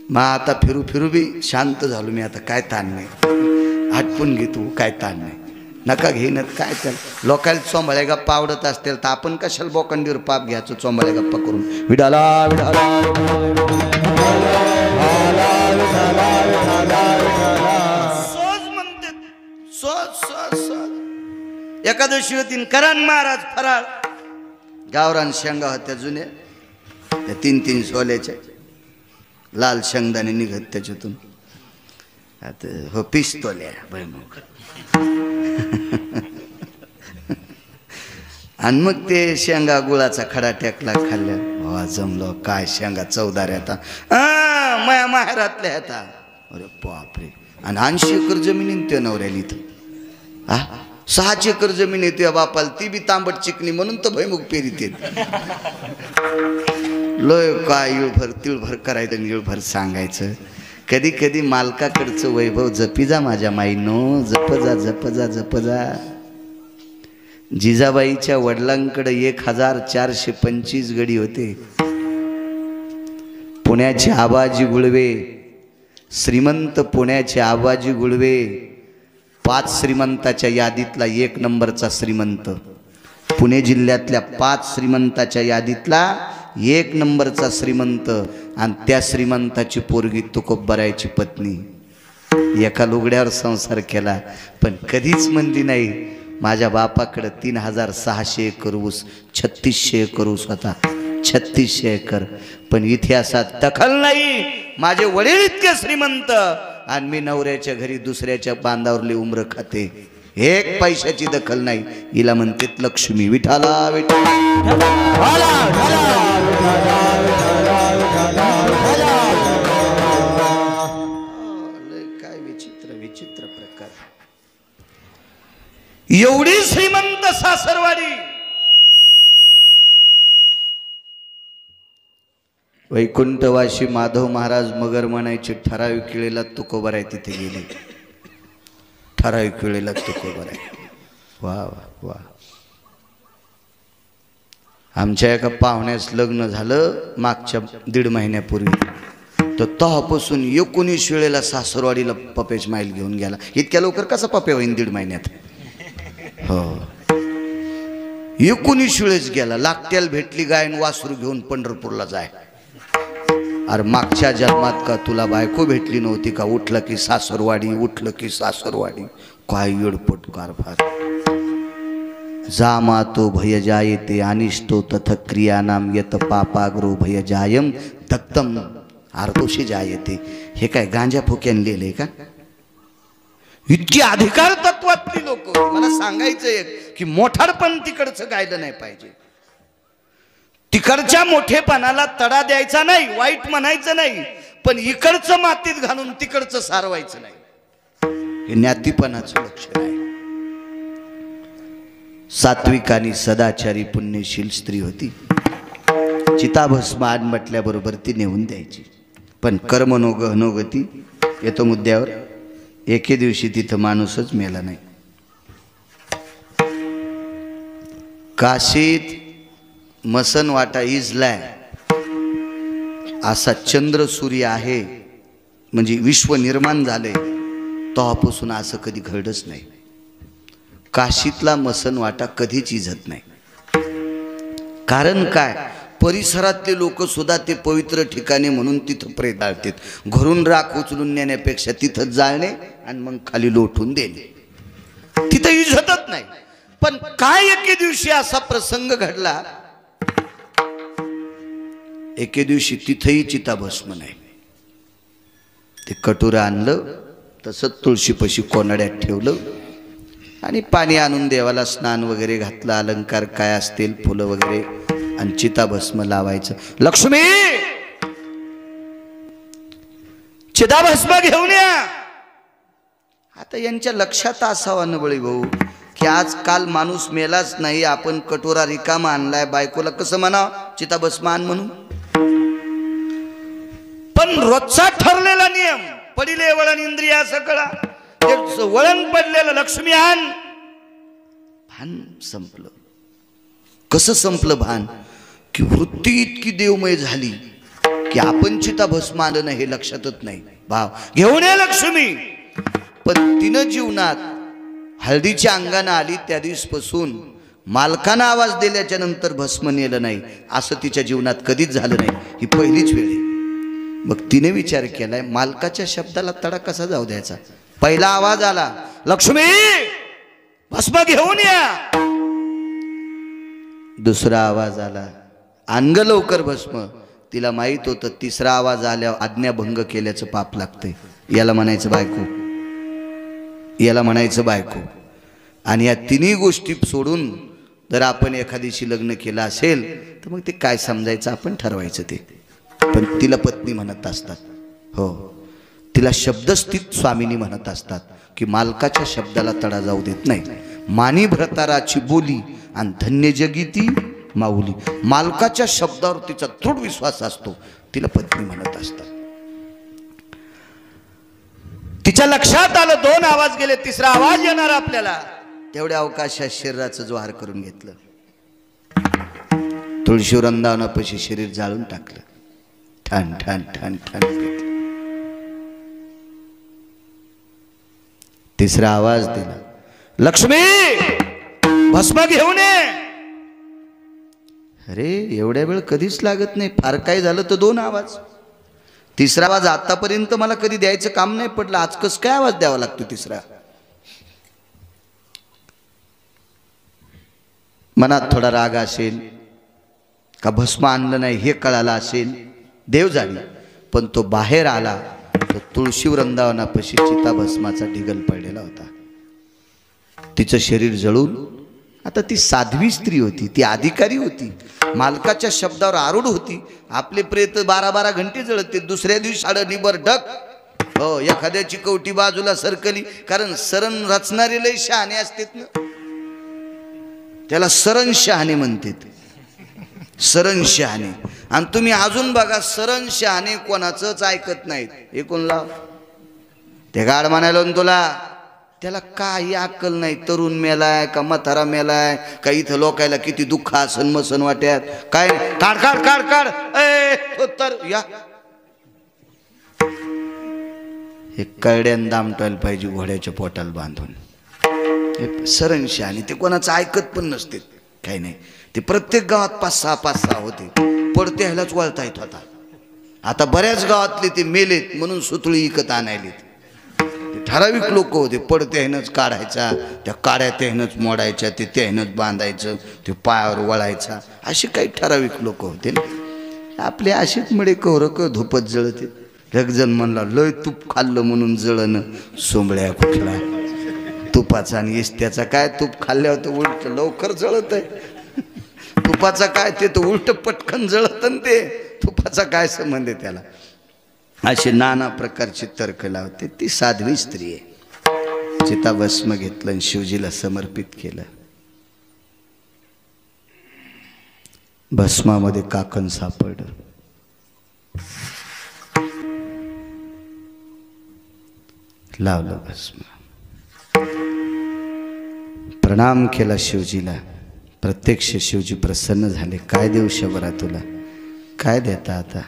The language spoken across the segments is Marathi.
मग आता फिरू फिरू बी शांत झालो मी. आता काय ताण नाही, हटपून घे तू, काय ताण नाही, नका घेणं काय. तर लोकांना चोंबळ्या गप्पा आवडत असतील तर आपण कशाला बोकंडीवर पाप घ्यायचं चोंबळ्या गप्पा करून. विडाला विडाला सोज म्हणते, सोज सोज सोज. एकादशी होती, करण महाराज फराळ, गावरान शेंगा होत्या जुन्या, त्या 3-3 सोल्याच्या, लाल शेंगदाणे निघत त्याच्यातून. आता हो पिस्तोल्या भैमुख. आणि मग ते शेंगा गुळाचा खडा टेकला, खाल्ल्या. वा जमलो, काय शेंगा चवदार आता, माया माहेरातल्या आता. अरे बापरे. आणि 80 एकर जमीन त्या नवऱ्याला इथं. 6 एकर जमीन येते या बापाला, ती बी तांबट चिकणी, म्हणून तर भैमुख पेरीत येत. लोय काय इळभर तिळभर करायचं आणि इळभर सांगायचं. कधी कधी मालकाकडचं वैभव जपी जा माझ्या माईनो, जप जा जप जा जप जा. जिजाबाईच्या वडिलांकडे 1425 गडी होते. पुण्याचे आबाजी गुळवे, श्रीमंत पुण्याचे आबाजी गुळवे, 5 श्रीमंताच्या यादीतला 1 नंबरचा श्रीमंत. पुणे जिल्ह्यातल्या 5 श्रीमंताच्या यादीतला 1 नंबरचा श्रीमंत. आणि त्या श्रीमंताची पोरगी तुकोबरायची पत्नी. एका लुगड्यावर संसार केला, पण कधीच म्हणली नाही माझ्या बापाकडे 3600 एकर ऊस, 3600 एकर ऊस होता, 3600 एकर. पण इतिहासात दखल नाही. माझे वडील इतके श्रीमंत आणि मी नवऱ्याच्या घरी दुसऱ्याच्या बांधावरली उमर खाते, 1 पैशाची दखल नाही. हिला म्हणते लक्ष्मी. विठाला विठाला काय विचित्र विचित्र प्रकार. एवढी श्रीमंत सासरवाडी. वैकुंठवाशी माधव महाराज मगर म्हणायचे, ठराविक वेळेला तुकोबर आहे तिथे गेले, ठराविक वेळेला तुकोबर आहे. वा वा वा. आमच्या एका पाहुण्यास लग्न झालं मागच्या 1.5 महिन्यापूर्वी, तर तेव्हापासून 19 वेळेला सासरवाडीला पपेच माईल घेऊन गेला. इतक्या लवकर कसा पप्या होईन 1.5 महिन्यात. हो 19 वेळेस गेला. लागत्याला भेटली गायन वासरू घेऊन पंढरपूरला जाय. अरे मागच्या जन्मात का तुला बायको भेटली नव्हती का? उठलं की सासरवाडी, उठलं की सासरवाडी. काय येडपट कारभार. जा मातो भय जायते अनिष्टो तथ क्रियानाम यत पापाग्रो भय जायम दत्तम आर्दोषी जायते. हे काय गांजा फुक्यान लिहिलंय का? इतकी अधिकार तत्वातली लोक. मला सांगायचंय की मोठारपण तिकडचं गायलं नाही पाहिजे. तिकडच्या मोठेपणाला तडा द्यायचा नाही, वाईट म्हणायचं नाही, पण इकडचं मातीत घालून तिकडचं सारवायचं नाही. हे ज्ञातीपणाचं लक्षण आहे. सात्विक आणि सदाचारी पुण्यशील स्त्री होती. चिताभस्म आण म्हटल्याबरोबर ती नेऊन द्यायची. पण कर्मनोग अनोगती येतो मुद्द्यावर. एके दिवशी तिथं माणूसच मेला नाही. काशीत मसनवाटा इजलाय असा चंद्र सूर्य आहे, म्हणजे विश्व निर्माण झाले तेव्हापासून असं कधी घडलंच नाही. काशीतला मसनवाटा कधीच इजत नाही. कारण काय? परिसरातले लोक सुद्धा ते पवित्र ठिकाणी म्हणून तिथं प्रेत जाळतात. घरून राख उचलून नेण्यापेक्षा तिथं जाळणे आणि मग खाली लोटून देणे. तिथं इजतच नाही. पण काय एके दिवशी असा प्रसंग घडला, एके दिवशी तिथेही चिताभस्म नाही. ते कटोरं आणलं, तसंच तुळशीपाशी कोनाड्यात ठेवलं आणि पाणी आणून देवाला स्नान वगैरे घातलं, अलंकार काय असतील फुलं वगैरे, आणि चिताभस्म लावायचं. लक्ष्मी चिताभस्म घेऊन या. आता यांच्या लक्षात असावं नबळी भाऊ की आज काल माणूस मेलाच नाही, आपण कटोरा रिकामा आणलाय, बायकोला कसं म्हणा चिताभस्म आण म्हणून. पण रोजचा ठरलेला नियम, पडिले वळण इंद्रिया सकळा, वळण पडलेलं लक्ष्मी आण. भान संपलं. कसं संपलं भान? की वृत्ती इतकी देवमय झाली की आपण चिता भस्म आणलं नाही हे लक्षातच नाही. भाव घेऊन ये लक्ष्मी. पण तिनं जीवनात हळदीच्या अंगानं आली त्या दिवसपासून मालकानं आवाज दिल्याच्या नंतर भस्म नेलं नाही असं तिच्या जीवनात कधीच झालं नाही. ही पहिलीच वेळ आहे. मग तिने विचार केलाय मालकाच्या शब्दाला तडा कसा जाऊ द्यायचा. पहिला आवाज आला, लक्ष्मी भस्म घेऊन या. दुसरा आवाज आला, आण ग लवकर भस्म. तिला माहित होतं तिसरा आवाज आल्यावर आज्ञाभंग केल्याचं पाप लागतंय. याला म्हणायचं बायको, याला म्हणायचं बायको. आणि या तिन्ही गोष्टी सोडून जर आपण एखादीशी लग्न केलं असेल तर मग ते काय समजायचं आपण ठरवायचं ते. पण तिला पत्नी म्हणत असतात. हो, तिला शब्दस्थित स्वामिनी म्हणत असतात की मालकाच्या शब्दाला तडा जाऊ देत नाही. मानी भ्रताराची बोली आणि धन्य जगी ती माऊली. मालकाच्या शब्दावर तिचा दृढ विश्वास असतो. तिला पत्नी म्हणत असतात. तिच्या लक्षात आलं दोन आवाज गेले, तिसरा आवाज येणार आपल्याला. तेवढ्या अवकाशात शरीराचं जोहार करून घेतलं. तुळशी वृंदावनापाशी शरीर जाळून टाकलं. ठाण ठाण ठाण ठाण. तिसरा आवाज दिला, लक्ष्मी भस्म घेऊन ये. अरे एवढ्या वेळ कधीच लागत नाही. फार काय झालं तर दोन आवाज. तिसरा आवाज आतापर्यंत मला कधी द्यायचं काम नाही पडलं, आज कस काय आवाज द्यावा लागतो तिसरा. मनात थोडा राग असेल का भस्म आणलं नाही हे कळालं असेल, देव जाणे. पण तो बाहेर आला तो तुळशी वृंदावनापाशी चिता भस्माचा ढिगल पडलेला होता. तिचं शरीर जळून, आता ती साध्वी स्त्री होती, ती अधिकारी होती, मालकाच्या शब्दावर आरूढ होती. आपले प्रेत 12-12 घंटे जळते. दुसऱ्या दिवशी साडं निबर ढक. हो, एखाद्याची कवटी बाजूला सरकली, कारण सरण रचणारे लय शहाणे असतात ना, त्याला सरण शहाणे म्हणतात. सरण शहाणे. आणि तुम्ही अजून बघा सरण शहाणे कोणाचंच ऐकत नाहीत. हे कोण लाव ते गाड म्हणायला तुला, त्याला काही अक्कल नाही. तरुण मेलाय का म्हातारा मेलाय का इथं लोकायला किती दुःख असन मसन वाट्यात काय. काढ काढ काढ काढ तर या हे कळड्यान दामटायला पाहिजे घोड्याच्या पोटाला बांधून. सरंशी आणि ते कोणाचं ऐकत पण नसते. काही नाही, ते प्रत्येक गावात 5-6 होते. पडते ह्यालाच वळता येत होता. आता बऱ्याच गावातले ते मेलेत म्हणून सुतळी विकत आणायलेत. ठराविक लोक होते. पडते ह्यानंच काढायचा, त्या काड्या त्यानंच मोडायच्या, ते त्यानंच बांधायचं, ते पायावर वळायचा. असे काही ठराविक लोक होते ना. आपले असेच मळे कौरक धुपत जळते. रगजण म्हणला लय तूप खाल्लं म्हणून जळणं सोंबळ्या कुठला तुपाचा आणि इस्त्याचा काय. तूप खाल्ल्यावर तर उलट लवकर जळत आहे. तुपाचा काय ते तर उलट पटकन जळत न ते. तुपाचा काय संबंध आहे त्याला. असे नाना प्रकारचे तर्क लावते. ती साध्वी स्त्री आहे. चिता भस्म घेतलं आणि शिवजीला समर्पित केलं. भस्मामध्ये काकण सापडलं. लावलं भस्म. प्रणाम केला शिवजीला. प्रत्यक्ष शिवजी प्रसन्न झाले. काय देऊ शबरा तुला, काय देता आता.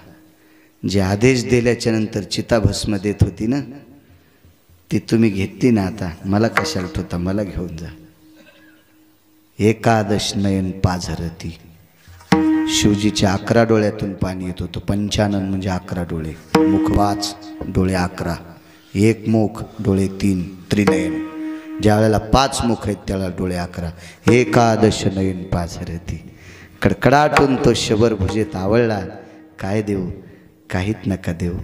जे आदेश दिल्याच्या नंतर चिता भस्म देत होती ना ती तुम्ही घेतली ना. आता मला कशाला ठेवता, मला घेऊन जा. एकादश नयन पाझरती. शिवजीच्या 11 डोळ्यातून पाणी येत होतं. पंचानन म्हणजे 11 डोळे. मुखवाच डोळे 11, एक मुख डोळे 3, त्रिनयन. ज्या वेळेला 5 मुख आहेत त्याला डोळे 11. एकादश नयन पाझरती. कडकडाटून तो शबर भुजेत आवळला. काय देऊ, काहीच नका देऊ.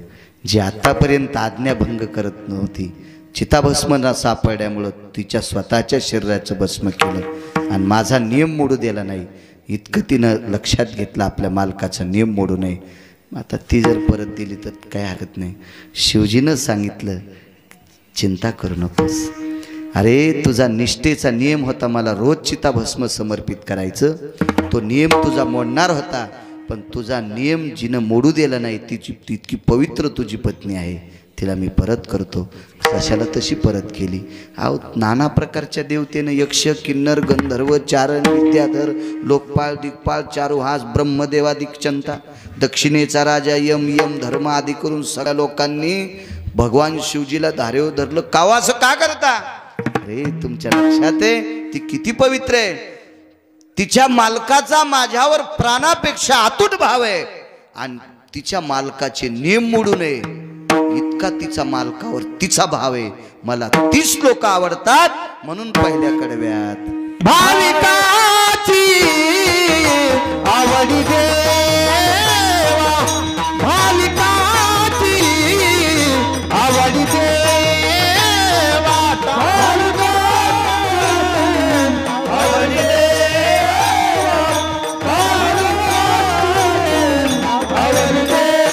जी आतापर्यंत आज्ञाभंग करत नव्हती, चिताभस्म न सापडल्यामुळं तिच्या स्वतःच्या शरीराचं भस्म केलं आणि माझा नियम मोडू दिला नाही. इतकं तिनं लक्षात घेतलं आपल्या मालकाचा नियम मोडू नये. आता ती जर परत दिली तर काय हरकत नाही. शिवजीनं सांगितलं चिंता करू नकोस. अरे तुझा निष्ठेचा नियम होता मला रोज चिताभस्म समर्पित करायचं. तो नियम तुझा मोडणार होता, पण तुझा नियम जिनं मोडू दिला नाही तिची इतकी पवित्र तुझी पत्नी आहे, तिला मी परत करतो. कशाला तशी परत केली. अहो नाना प्रकारच्या देवतेनं यक्ष किन्नर गंधर्व चारण विद्याधर लोकपाळ दिग्पाळ चारुहास ब्रह्मदेवादिक चंता दक्षिणेचा राजा यम, यम धर्म आदी करून सगळ्या लोकांनी भगवान शिवजीला धारेवर धरलं. कावा असं का करता? अरे तुमच्या लक्षात आहे ती किती पवित्र आहे. तिच्या मालकाचा माझ्यावर प्राणापेक्षा अतूट भाव आहे आणि तिच्या मालकाचे नियम मोडू नये इतका तिचा मालकावर तिचा भाव आहे. मला 30 लोक आवडतात म्हणून पहिल्या कडव्यात भाविकाची आवडी देवा, भाविकाची आवडी देवा, आवडी देवा, आवडी देवा,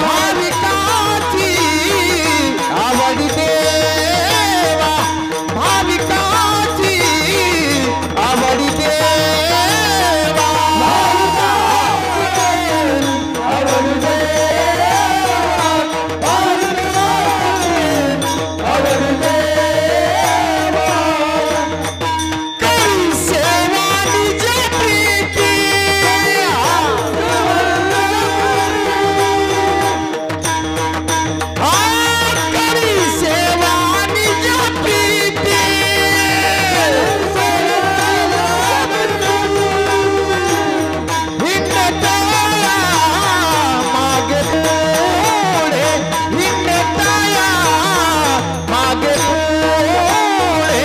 भाविकाची आवडी देवा, भाविकाची आवडी देवा, आवडी देवा, आवडी देवा, करी सेवा निज प्रीती, करी सेवा निज प्रीती, हिंडताया मागे पुढे, हिंडताया मागे पुढे,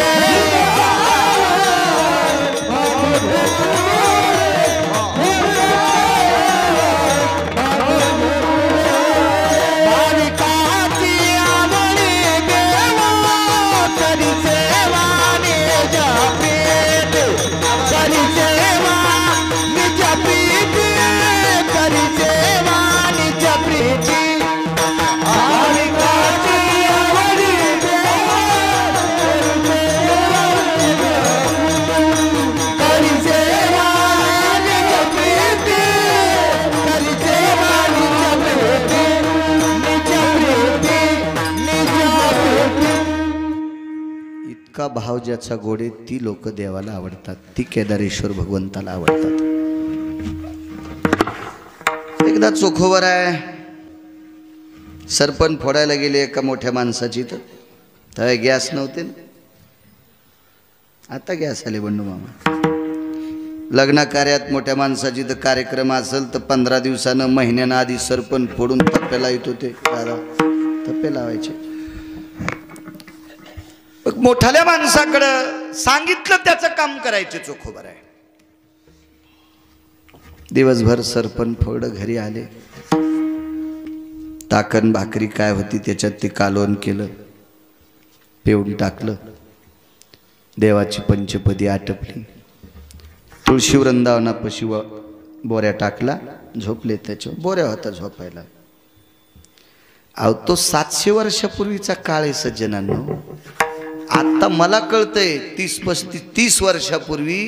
भाविकाची आवडी देवा, करी सेवा निज प्रीती, करी सेवा निज प्रीती, करी सेवा निज प्रीती, भाविकाची आवडी देवा, करी सेवा निज प्रीती, करी सेवा निज प्रीती, निज प्रीती, निज प्रीती. इतका भाव ज्याचा गोडे ती लोक देवाला आवडतात, ती केदारेश्वर भगवंताला आवडतात. एकदा चोखोवर आहे सरपण फोडायला गेले एका मोठ्या माणसाची, तर गॅस नव्हते ना, आता गॅस आले बंडू मामा. लग्न कार्यात मोठ्या माणसाची तर कार्यक्रम असेल तर 15 दिवसानं महिन्यानं आधी सरपण फोडून तप्प्याला येत होते. तप्पे लावायचे. मोठ्याल्या माणसाकडं सांगितलं त्याचं काम करायचे चोखोबर आहे. दिवसभर सरपण फोड घरी आले. ताकण भाकरी काय होती त्याच्यात ते कालवण केलं, पिऊन टाकलं. देवाची पंचपदी आटपली. तुळशी वृंदावनापाशी बोऱ्या टाकला, झोपले. त्याच्यावर बोऱ्या होता झोपायला. अहो तो 700 वर्षापूर्वीचा काळ आहे सज्जनांनो. आता मला कळतंय 30 वर्षापूर्वी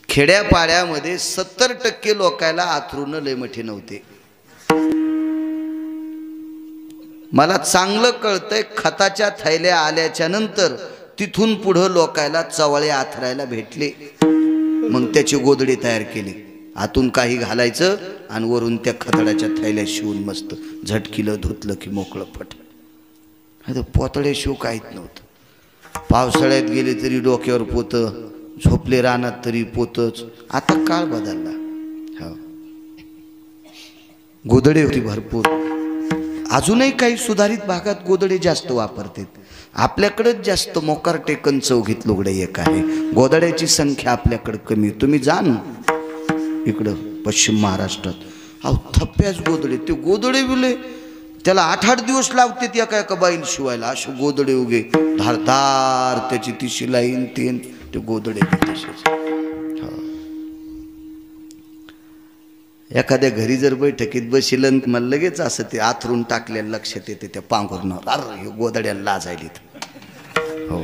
खेड्यापाड्यामध्ये 70% लोकांना आथरुण लय मोठे नव्हते. मला चांगलं कळतंय खताच्या थैल्या आल्याच्या नंतर तिथून पुढं लोकांना चवळे आथरायला भेटले. मग त्याचे गोदडे तयार केले. आतून काही घालायचं आणि वरून त्या खतड्याच्या थैल्या शिवून मस्त झटकिलं धुतलं की मोकळं फट. पोतळे शिव काहीच नव्हतं. पावसाळ्यात गेले तरी डोक्यावर पोत, झोपले रानात तरी पोतच. आता काळ बदलला. हो, गोदडे होती भरपूर. अजूनही काही सुधारित भागात गोदडे जास्त वापरतात. आपल्याकडेच जास्त मोकार टेकन चौघीत लुगडे एक आहे. गोदड्याची संख्या आपल्याकडे कमी. तुम्ही जा ना इकडं पश्चिम महाराष्ट्रात, अहो थप्प्याच गोदडे. ते गोदडे बिले त्याला 8-8 दिवस लागते त्या काय का बाईल शिवायला. असे गोदडे उगे धारदार, त्याची ती शिलाईन तेन ते गोदडे तसेच. एखाद्या घरी जर बैठकीत बसिलं मला लगेच असं ते आथरून टाकलेलं लक्षात येते त्या पांघरुणावर. अरे गोदड्याला लाजायलीत. हो,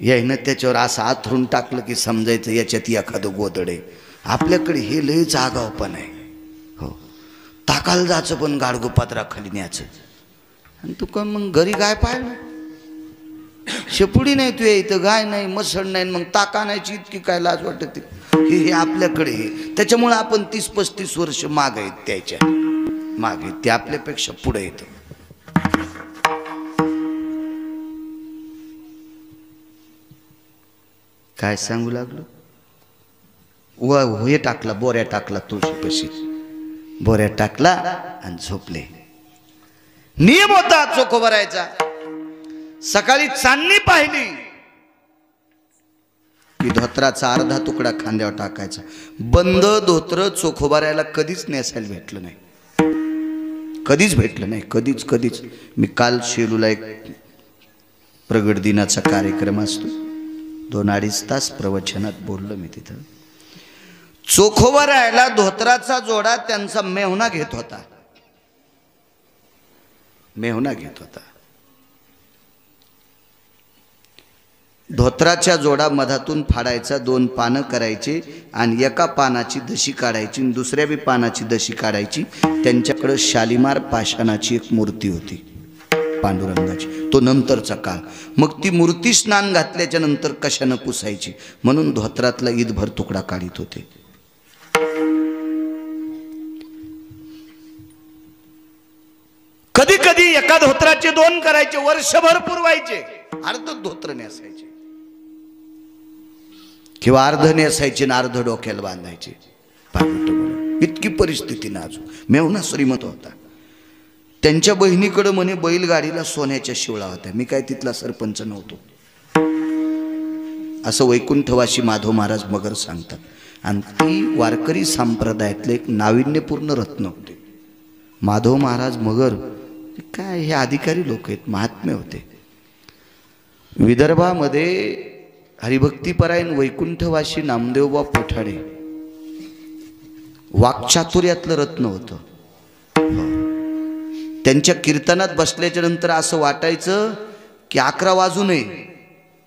यायनं त्याच्यावर असं आथरून टाकलं की समजायचं याच्यात एखादं गोदडे. आपल्याकडे हे लय जागाव पण आहे. हो, ताकाला जायचं पण गाडगो पात्रा खाली न्यायचं. आणि तू का मग घरी गाय पाहिलं शेपुडी नाही, तू इथं गाय नाही मसण नाही, मग ताक आणायची इतकी काय लाज वाटते. हे आपल्याकडे आहे. त्याच्यामुळे आपण 30-35 वर्ष माग आहेत, त्याच्या माग आहेत, ते आपल्यापेक्षा पुढे येत. काय सांगू लागलो? हे टाकला, बोऱ्या टाकला, तुळशीपाशी बोऱ्या टाकला आणि झोपले. नियम होता चोखोबरायचा. सकाळी चांदणी पाहिली की धोत्राचा अर्धा तुकडा खांद्यावर टाकायचा. बंद धोत्र चोखोबारायला कधीच नेसायला भेटलं नाही, कधीच भेटलं नाही, कधीच कधीच. मी काल शेलूला एक प्रगट दिनाचा कार्यक्रम असतो, 2-2.5 तास प्रवचनात बोललो मी तिथं. चोखोबारायला धोत्राचा जोडा त्यांचा मेहुणा घेत होता, मेहुणा घेत होता. धोत्राच्या जोडा मधातून फाडायचा, 2 पानं करायचे आणि एका पानाची दशी काढायची आणि दुसऱ्या बी पानाची दशी काढायची. त्यांच्याकडे शालिमार पाषाणाची एक मूर्ती होती पांडुरंगाची, तो नंतरचा काळ. मग ती मूर्ती स्नान घातल्याच्या नंतर कशानं पुसायची, म्हणून धोत्रातला ईदभर तुकडा काढीत होते. कधी कधी एका धोत्राचे 2 करायचे, वर्षभर पुरवायचे, अर्ध धोत्र नेसायचे किंवा अर्ध नेसायचे आणि अर्ध डोक्याला बांधायचे. इतकी परिस्थिती नाजूक. मेहुणा श्रीमंत होता. त्यांच्या बहिणीकडे म्हणे बैलगाडीला सोन्याच्या शिवळा होत्या. मी काय तिथला सरपंच नव्हतो, असं वैकुंठवासी माधव महाराज मगर सांगतात. आणि ती वारकरी संप्रदायातले एक नाविन्यपूर्ण रत्न होते. माधव महाराज मगर काय हे अधिकारी लोक आहेत, महात्मे होते. विदर्भामध्ये हरिभक्तीपरायण वैकुंठवासी नामदेवबा पठाडे वाक्चातुर्यातलं रत्न होतं. त्यांच्या कीर्तनात बसल्याच्या नंतर असं वाटायचं की 11 वाजू नये,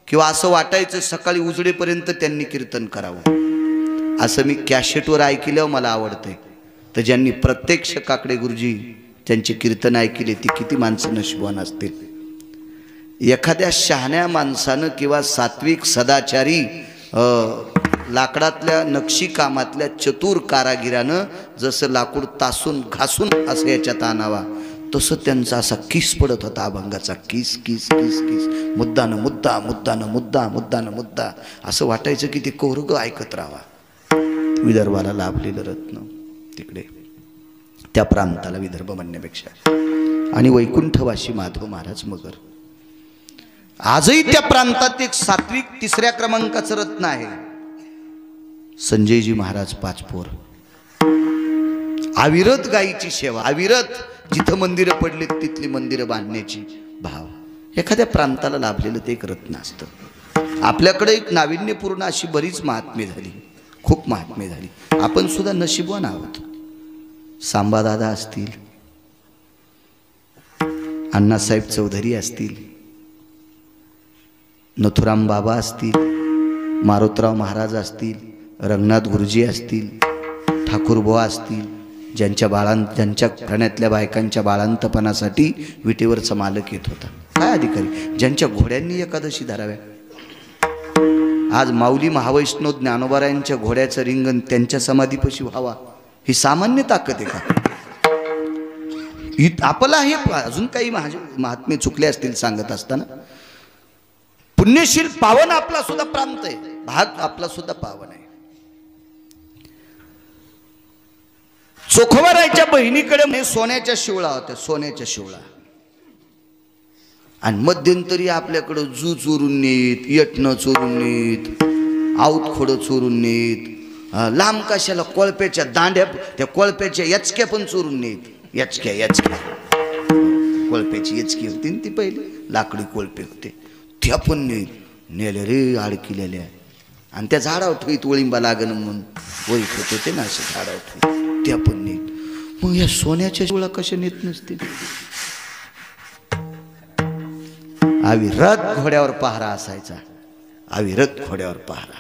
किंवा असं वाटायचं सकाळी उजडेपर्यंत त्यांनी कीर्तन करावं. असं मी कॅसेटवर ऐकल्यावर मला आवडतंय. तर ज्यांनी प्रत्यक्ष काकडे गुरुजी त्यांचे कीर्तन ऐकले ती किती माणसं नशिबवान असतील. एखाद्या शहाण्या माणसानं किंवा सात्विक सदाचारी लाकडातल्या नक्षी कामातल्या चतुर कारागिरानं जसं लाकूड तासून घासून असं याच्यात आणावा, तसं त्यांचा असा किस पडत होता, अभंगाचा किस किस किस किस, मुद्दानं मुद्दा, मुद्दानं मुद्दा, मुद्दानं मुद्दा. असं वाटायचं की ते कोरगं ऐकत राहावा. विदर्भाला लाभलेलं रत्न तिकडे, त्या प्रांताला विदर्भ म्हणण्यापेक्षा. आणि वैकुंठवासी माधव महाराज मगर आजही त्या प्रांतात एक सात्विक 3ऱ्या क्रमांकाचं रत्न आहे. संजयजी महाराज पाचपोर, अविरत गायीची सेवा, अविरत. जिथं मंदिरं पडली तिथली मंदिरं बांधण्याची भाव. एखाद्या प्रांताला लाभलेलं ते एक रत्न असतं. आपल्याकडे एक नाविन्यपूर्ण अशी बरीच महात्मे झाली, खूप महात्मे झाली. आपण सुद्धा नशीबवान आहोत. सांबादादा असतील, अण्णासाहेब चौधरी असतील, नथुराम बाबा असतील, मारुतराव महाराज असतील, रंगनाथ गुरुजी असतील, ठाकूरबुवा असतील, ज्यांच्या घराण्यातल्या बायकांच्या बाळांतपणासाठी विटेवरचा मालक येत होता. काय अधिकारी, ज्यांच्या घोड्यांनी एकादशी धराव्या. आज माऊली महावैष्णव ज्ञानोबारायांच्या घोड्याचं रिंगण त्यांच्या समाधीपाशी व्हावा, ही सामान्य ताकद आहे का? आपला हे अजून काही महात्मे चुकले असतील सांगत असताना. पुण्यशील पावन आपला सुद्धा प्रांत आहे, भाग आपला सुद्धा पावन आहे. चोखोबारायच्या बहिणीकडे सोन्याच्या शिवळा होत्या, सोन्याच्या शिवळा. आणि मध्यंतरी आपल्याकडं जू चोरून नेत, यटणं चोरून नेत, आऊत खोडं चोरून नेत, लांब कशाला कोळप्याच्या दांड्या, त्या कोळप्याच्या यचक्या पण चोरून नेत. यचक्या कोळप्याची यचकी होती ती पहिले, लाकडी कोळपे होते, त्या पण नेल्या रे अडकिलेल्या. आणि त्या झाडावर ठेवीत वळिंबा लागणं म्हणून वळीत होते ते ना, असे झाडावर ठेवीत त्या पण नेत. मग या सोन्याच्या शिवळा कशा नेत नसतील? अविरत घोड्यावर पहारा असायचा, अविरत घोड्यावर पहारा.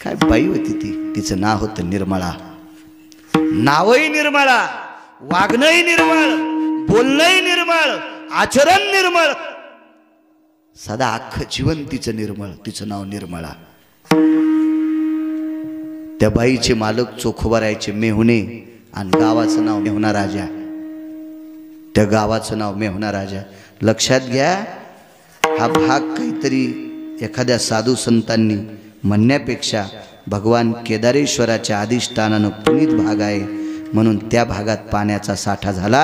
काय बाई होती ती, तिचं नाव होतं निर्मळा. नावही निर्मळा, वागणंही निर्मळ, बोलणंही निर्मळ, आचरण निर्मळ, सदा अख्खं जीवन तिचं निर्मळ. तिचं नाव निर्मळा. त्या बाईचे मालक चोखोबारायचे मेहुणे आणि गावाचं नाव मेहुणा राजा. त्या गावाचं नाव मेहुणा राजा. लक्षात घ्या, हा भाग काहीतरी एखाद्या साधू संतांनी म्हणण्यापेक्षा भगवान केदारेश्वराच्या अधिष्ठानानं पुनीत भाग आहे, म्हणून त्या भागात पाण्याचा साठा झाला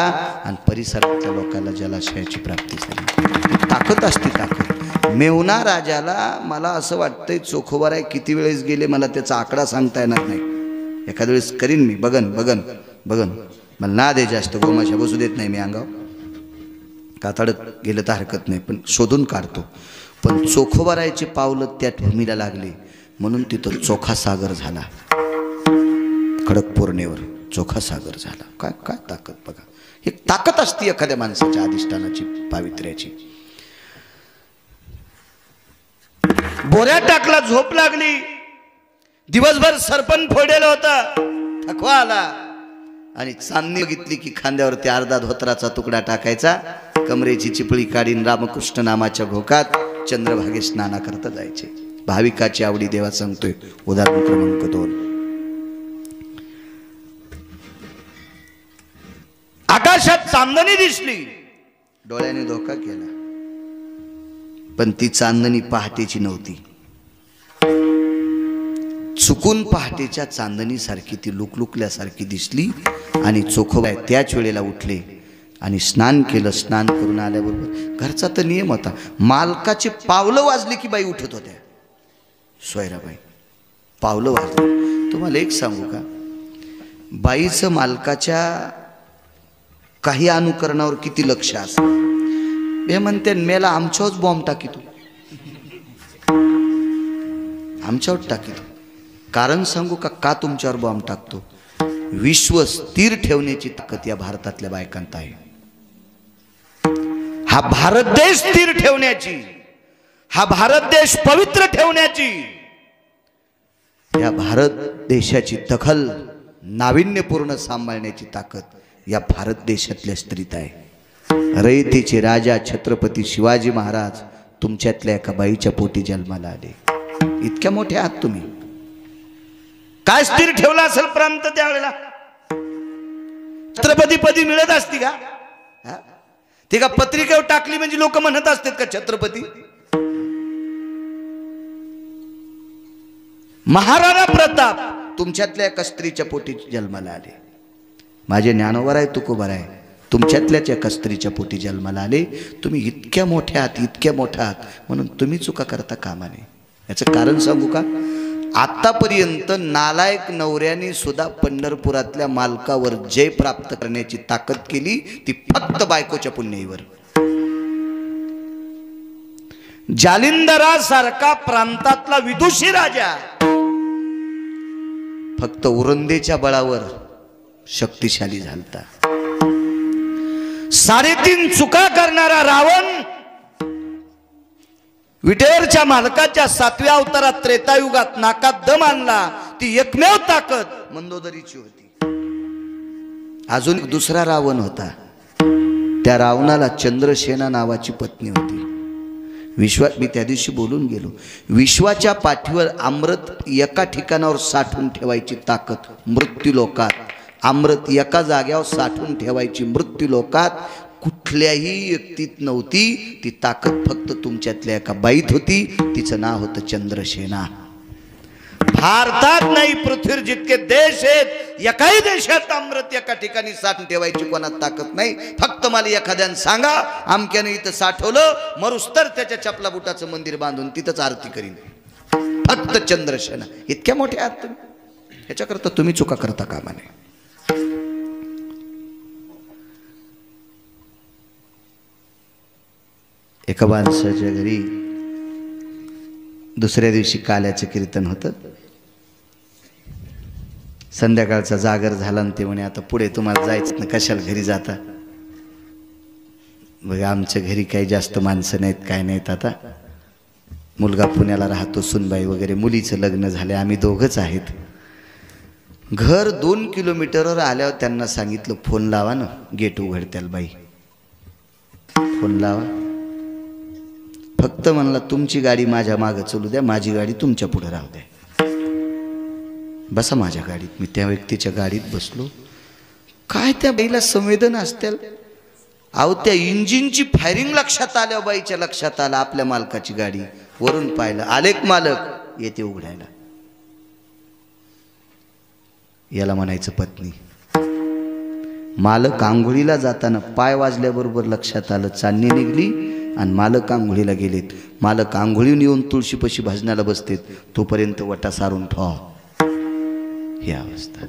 आणि परिसरातल्या लोकांना जलाशयाची प्राप्ती झाली. ताकद असते, ताकद. मेहुणा राजाला मला असं वाटतंय चोखोबाराय किती वेळेस गेले मला त्याचा आकडा सांगता येणार नाही. एखाद्या वेळेस करीन मी, बघन मला ना दे जास्त गोमाशा बसू देत नाही मी अंगावर. कातडत गेलं तर हरकत नाही, पण शोधून काढतो. पण चोखोबारायचे पावलं त्या भूमीला लागले म्हणून तिथं चोखा सागर झाला. खडक पौर्णिमेवर चोखा सागर झाला. काय काय ताकद बघा. एक ताकद असते एखाद्या माणसाच्या अधिष्ठानाची, पावित्र्याची. बोऱ्यात टाकला, झोप लागली. दिवसभर सरपण फोडेला होता, थकवा आला आणि चांदणी बघितली की खांद्यावरती अर्धा धोत्राचा तुकडा टाकायचा, कमरेची चिपळी काढीन रामकृष्ण नामाच्या घोकात चंद्रभागे स्नाना करता जायचे. भाविकाची आवडी देवा सांगतोय. उदाहरण क्रमांक 2. आकाशात चांदणी दिसली, डोळ्याने धोका केला, पण ती चांदणी पहाटेची नव्हती. चुकून पहाटेच्या चांदणीसारखी ती लुकलुकल्यासारखी दिसली आणि चोखोबाई त्याच वेळेला उठले आणि स्नान केलं. स्नान करून आल्याबरोबर घरचा तर नियम होता, मालकाचे पावलं वाजली की बाई उठत होत्या. सोयराबाई पावलं वाजली. तुम्हाला एक सांगू का, बाईचं मालकाच्या काही अनुकरणावर किती लक्ष असतं. हे म्हणते मेला आमच्यावरच बॉम्ब टाकी तू, आमच्यावर टाकी तू. कारण सांगू का तुमच्यावर बॉम्ब टाकतो? विश्व स्थिर ठेवण्याची ताकद या भारतातल्या बायकांत आहे. हा भारत देश स्थिर ठेवण्याची, हा भारत देश पवित्र ठेवण्याची, या भारत देशाची दखल नाविन्यपूर्ण सांभाळण्याची ताकद या भारत देशातल्या स्त्रीत आहे. रयतेचे राजा छत्रपती शिवाजी महाराज तुमच्यातल्या एका बाईच्या पोटी जन्माला आले. इतक्या मोठे आहात तुम्ही. काय स्थिर ठेवला असेल प्रांत त्यावेळेला? छत्रपती पदी मिळत असती का? ती का पत्रिकेवर टाकली म्हणजे लोक म्हणत असतात का छत्रपती? महाराणा प्रताप तुमच्यातल्या एका स्त्रीच्या पोटी जन्माला आले. माझे ज्ञानोबर आहे तुकोबर आहे, तुमच्यातल्याच एका स्त्रीच्या पोटी जन्माला आले. तुम्ही इतक्या मोठ्या आहात, इतक्या मोठ्या आहात, म्हणून तुम्ही चुका करता कामा नये. याचं कारण सांगू का? आतापर्यंत नालायक नवऱ्याने सुद्धा पंढरपुरातल्या मालकावर जय प्राप्त करण्याची ताकद केली, ती फक्त बायकोच्या पुण्याईवर. जालिंदरासारखा प्रांतातला विदुषी राजा फक्त उरंदेच्या बळावर शक्तिशाली झालता. 3.5 चुका करणारा रावण विटेरच्या मालकाच्या 7व्या अवतारात त्रेतायुगात नाकात दम आणला. ती एकमेव ताकद मंदोदरीची होती. अजून दुसरा रावण होता. त्या रावणाला चंद्रसेना नावाची पत्नी होती. मी त्या दिवशी बोलून गेलो. विश्वाच्या पाठीवर अमृत एका ठिकाणावर साठवून ठेवायची ताकद मृत्यू लोकात, अमृत एका जाग्यावर साठवून ठेवायची मृत्यू लोकात कुठल्याही व्यक्तीत नव्हती. ती ताकद फक्त तुमच्यातल्या एका बाईत होती. तिचं नाव होतं चंद्रसेना. भारतात नाही, पृथ्वीवर जितके देश आहेत एकाही देशात अमृत एका ठिकाणी साठवून ठेवायची कोणात ताकद नाही. फक्त मला एखाद्यानं सांगा आमक्याने इथं साठवलं, मरुस्तर त्याच्या चपला बुटाचं मंदिर बांधून तिथंच आरती करीन. फक्त चंद्रसेना. इतक्या मोठ्या आहात तुम्ही. ह्याच्याकरता तुम्ही चुका करता कामा नये. एका माणसाच्या घरी दुसऱ्या दिवशी काल्याचं कीर्तन होतं. संध्याकाळचा जागर झाला आणि ते म्हणे आता पुढे तुम्हाला जायचं ना, कशाला घरी जाता? बघा आमच्या घरी काही जास्त माणसं नाहीत, काय नाहीत. आता मुलगा पुण्याला राहतो, सुनबाई वगैरे, मुलीचं लग्न झाले, आम्ही दोघंच आहेत. घर 2 किलोमीटरवर आल्यावर त्यांना सांगितलं फोन लावा ना, गेट उघडत्याल बाई, फोन लावा. फक्त म्हणला तुमची गाडी माझ्या मागं चालू द्या, माझी गाडी तुमच्या पुढे राहू द्या. बसा माझ्या गाडीत. मी त्या व्यक्तीच्या गाडीत बसलो. काय त्या बाईला संवेदना असतील. अहो त्या इंजिनची फायरिंग लक्षात आल्या बाईच्या लक्षात आलं आपल्या मालकाची गाडी. वरून पाहिलं आलेक मालक येते उघडायला. याला म्हणायचं पत्नी. मालक आंघोळीला जाताना पाय वाजल्याबरोबर लक्षात आलं चांदणी निघली आणि मालक आंघोळीला गेलेत. मालक आंघोळीहून येऊन तुळशीपाशी भजनाला बसतेत. तोपर्यंत वटा सारून ठेवा. ही अवस्था.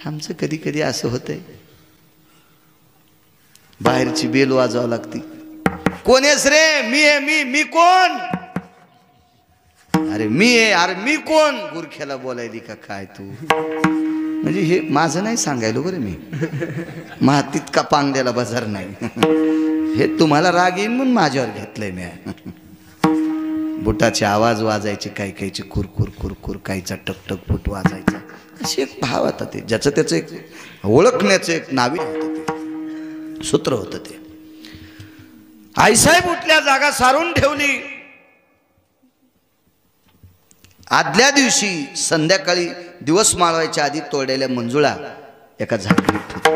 आमचं कधी कधी असं होतंय. बाहेरची बेल वाजवावं लागती. कोण आहेस रे? मी आहे. मी कोण? अरे मी आहे. अरे मी कोण? गुरख्याला बोलायली का काय तू? म्हणजे हे माझं नाही सांगायलो बरं मी. मा तितका पांगद्याला बाजार नाही. हे तुम्हाला राग येईन म्हणून माझ्यावर घेतलंय मी. बुटाचे आवाज वाजायचे, काही काहीचे कुरकुर कुरकुर, काहीचा टकटक फुट वाजायचा. असे एक भाव होता ते. ज्याचं त्याचं एक ओळखण्याचं एक नावी होतं ते, सूत्र होतं ते. आईसाहेब उठल्या, जागा सारून ठेवली. आदल्या दिवशी संध्याकाळी दिवस माळवायच्या आधी तोडलेल्या मंजुळा एका झाडीत ठेवते.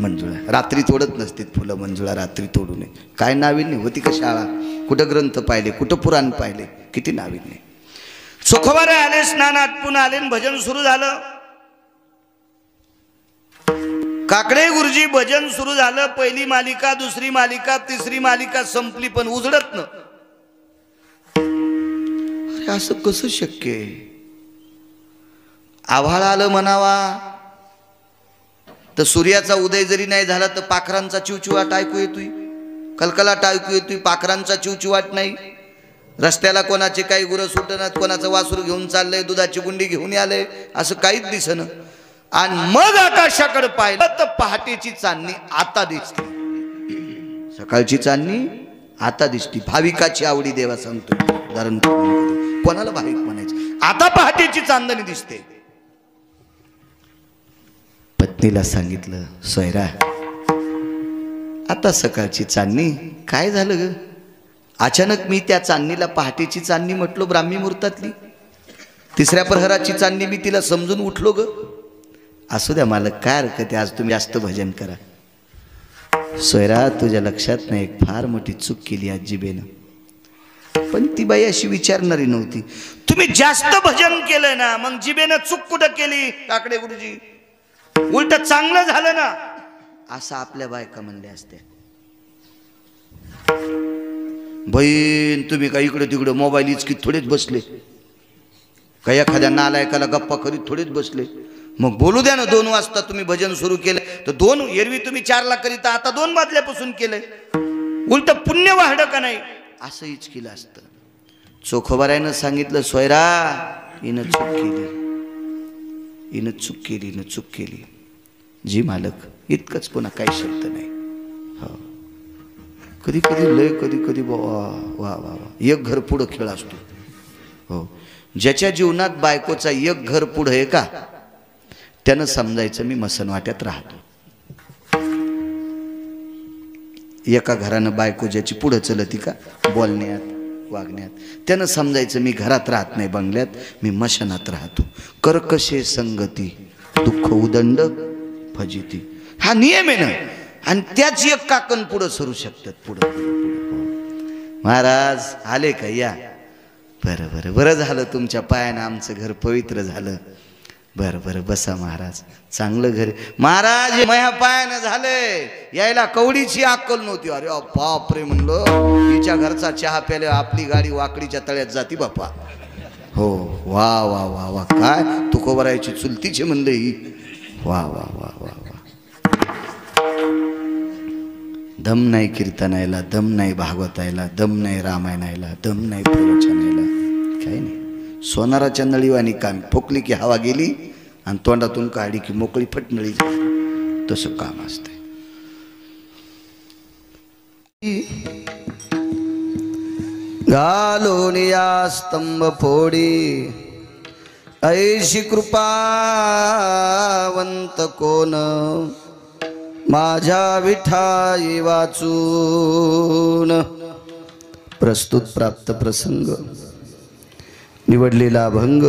मंजुळा रात्री तोडत नसते फुलं. मंजुळा रात्री तोडू नये. काय नाविन्य होती का शाळा. कुठं ग्रंथ पाहिले, कुठं पुराण पाहिले, किती नाविन्य. सुखोबारे आले, स्नानात पुन्हा आले, भजन सुरू झालं. काकडे गुरुजी भजन सुरू झालं. पहिली मालिका, दुसरी मालिका, तिसरी मालिका संपली पण उजडत न. अरे असं कसं शक्य आहे. आभाळ आलं म्हणावा तर सूर्याचा उदय जरी नाही झाला तर पाखरांचा चिवचिवाट ऐकू येतोय, कलकलाट ऐकू येतोय. पाखरांचा चिवचिवाट नाही. रस्त्याला कोणाचे काही गुरं सुटणार, कोणाचं वासरू घेऊन चाललंय, दुधाची गुंडी घेऊन आलंय, असं काहीच दिसणं. आणि मग आकाशाकडे पाहिलं तर पहाटेची चांदणी आता दिसते. सकाळची चांदणी आता दिसते. भाविकाची आवडी देवा सांगतो. उदाहरण कोणाला भाविक म्हणायचं. आता पहाटेची चांदणी दिसते. पत्नीला सांगितलं, सोयरा आता सकाळची चांदणी. काय झालं ग? अचानक मी त्या चांदणीला पहाटेची चांदणी म्हटलो, ब्राह्मी मुहूर्तातली. तिसऱ्या प्रहराची चांदणी मी तिला समजून उठलो ग. असू द्या मालक, काय हरकत आहे, आज तुम्ही जास्त भजन करा. सोयरा तुझ्या लक्षात नाही, एक फार मोठी चूक केली आजीबेनं. पण ती बाई अशी विचारणारी नव्हती. तुम्ही जास्त भजन केलंय ना, मग जिबेनं चूक कुठं केली काकडे गुरुजी? उलट चांगलं झालं ना, असं आपल्या बायका म्हणल्या असत्या. बहीण तुम्ही काय इकडे तिकडे मोबाईल इचकीत थोडेच बसले, काही एखाद्या नालायकाला गप्पा करीत थोडेच बसले. मग बोलू द्या ना. 2 वाजता तुम्ही भजन सुरू केलं तर 2, एरवी तुम्ही 4ला करीता, आता 2 वाजल्यापासून केलंय. उलट पुण्य वाढलं का नाही, असं इचकीलं असतं. चोखोबारायनं सांगितलं, सोयरा हिनं चूक केली, हिनं चूक केली, हिनं चूक केली. जी मालक, इतकंच, पुन्हा काही शब्द नाही. हो कधी कधी लय, कधी कधी वा वा वा. एक घर पुढं खेळ असतो. हो ज्याच्या जीवनात बायकोचा एक घर पुढं आहे का, त्यानं समजायचं मी मसनवाट्यात राहतो. एका घरानं बायको ज्याची पुढं चलती का बोलण्यात वागण्यात, त्यानं समजायचं मी घरात राहत नाही बंगल्यात, मी मशानात राहतो. कर्कशे संगती दुःख उदंड फजिती, हा नियम आहे ना. आणि त्याच एक काकण पुढं सरू शकतात. पुढं महाराज आले का? या. बरं बरं बरं झालं तुमच्या पायानं आमचं घर पवित्र झालं. बरं बरं बसा महाराज, चांगलं घर. महाराज माझ्या पायानं झालंय. यायला कवडीची अक्कल नव्हती. अरे बापरे म्हणलं, हिच्या घरचा चहा प्यायला आपली गाडी वाकडीच्या तळ्यात जाती बापा. हो वा वा वा वा. काय तुकोबरायची चुलतीची म्हणलं ही. वा वा वा वा वा. दम नाही कीर्तनायला, दम नाही भागवतायला, दम नाही रामायणायला, दम नाही प्रवचनायला, काही नाही. सोनाराच्या नळीवानी काम. फोकली की हवा गेली आणि तोंडातून काढली की मोकळी फटनळी झाली. तसं काम असतंय. घालून या स्तंभ फोडी, ऐशी कृपावंत कोण, माझ्या विठाई वाचून. प्रस्तुत प्राप्त प्रसंग, निवडलेला अभंग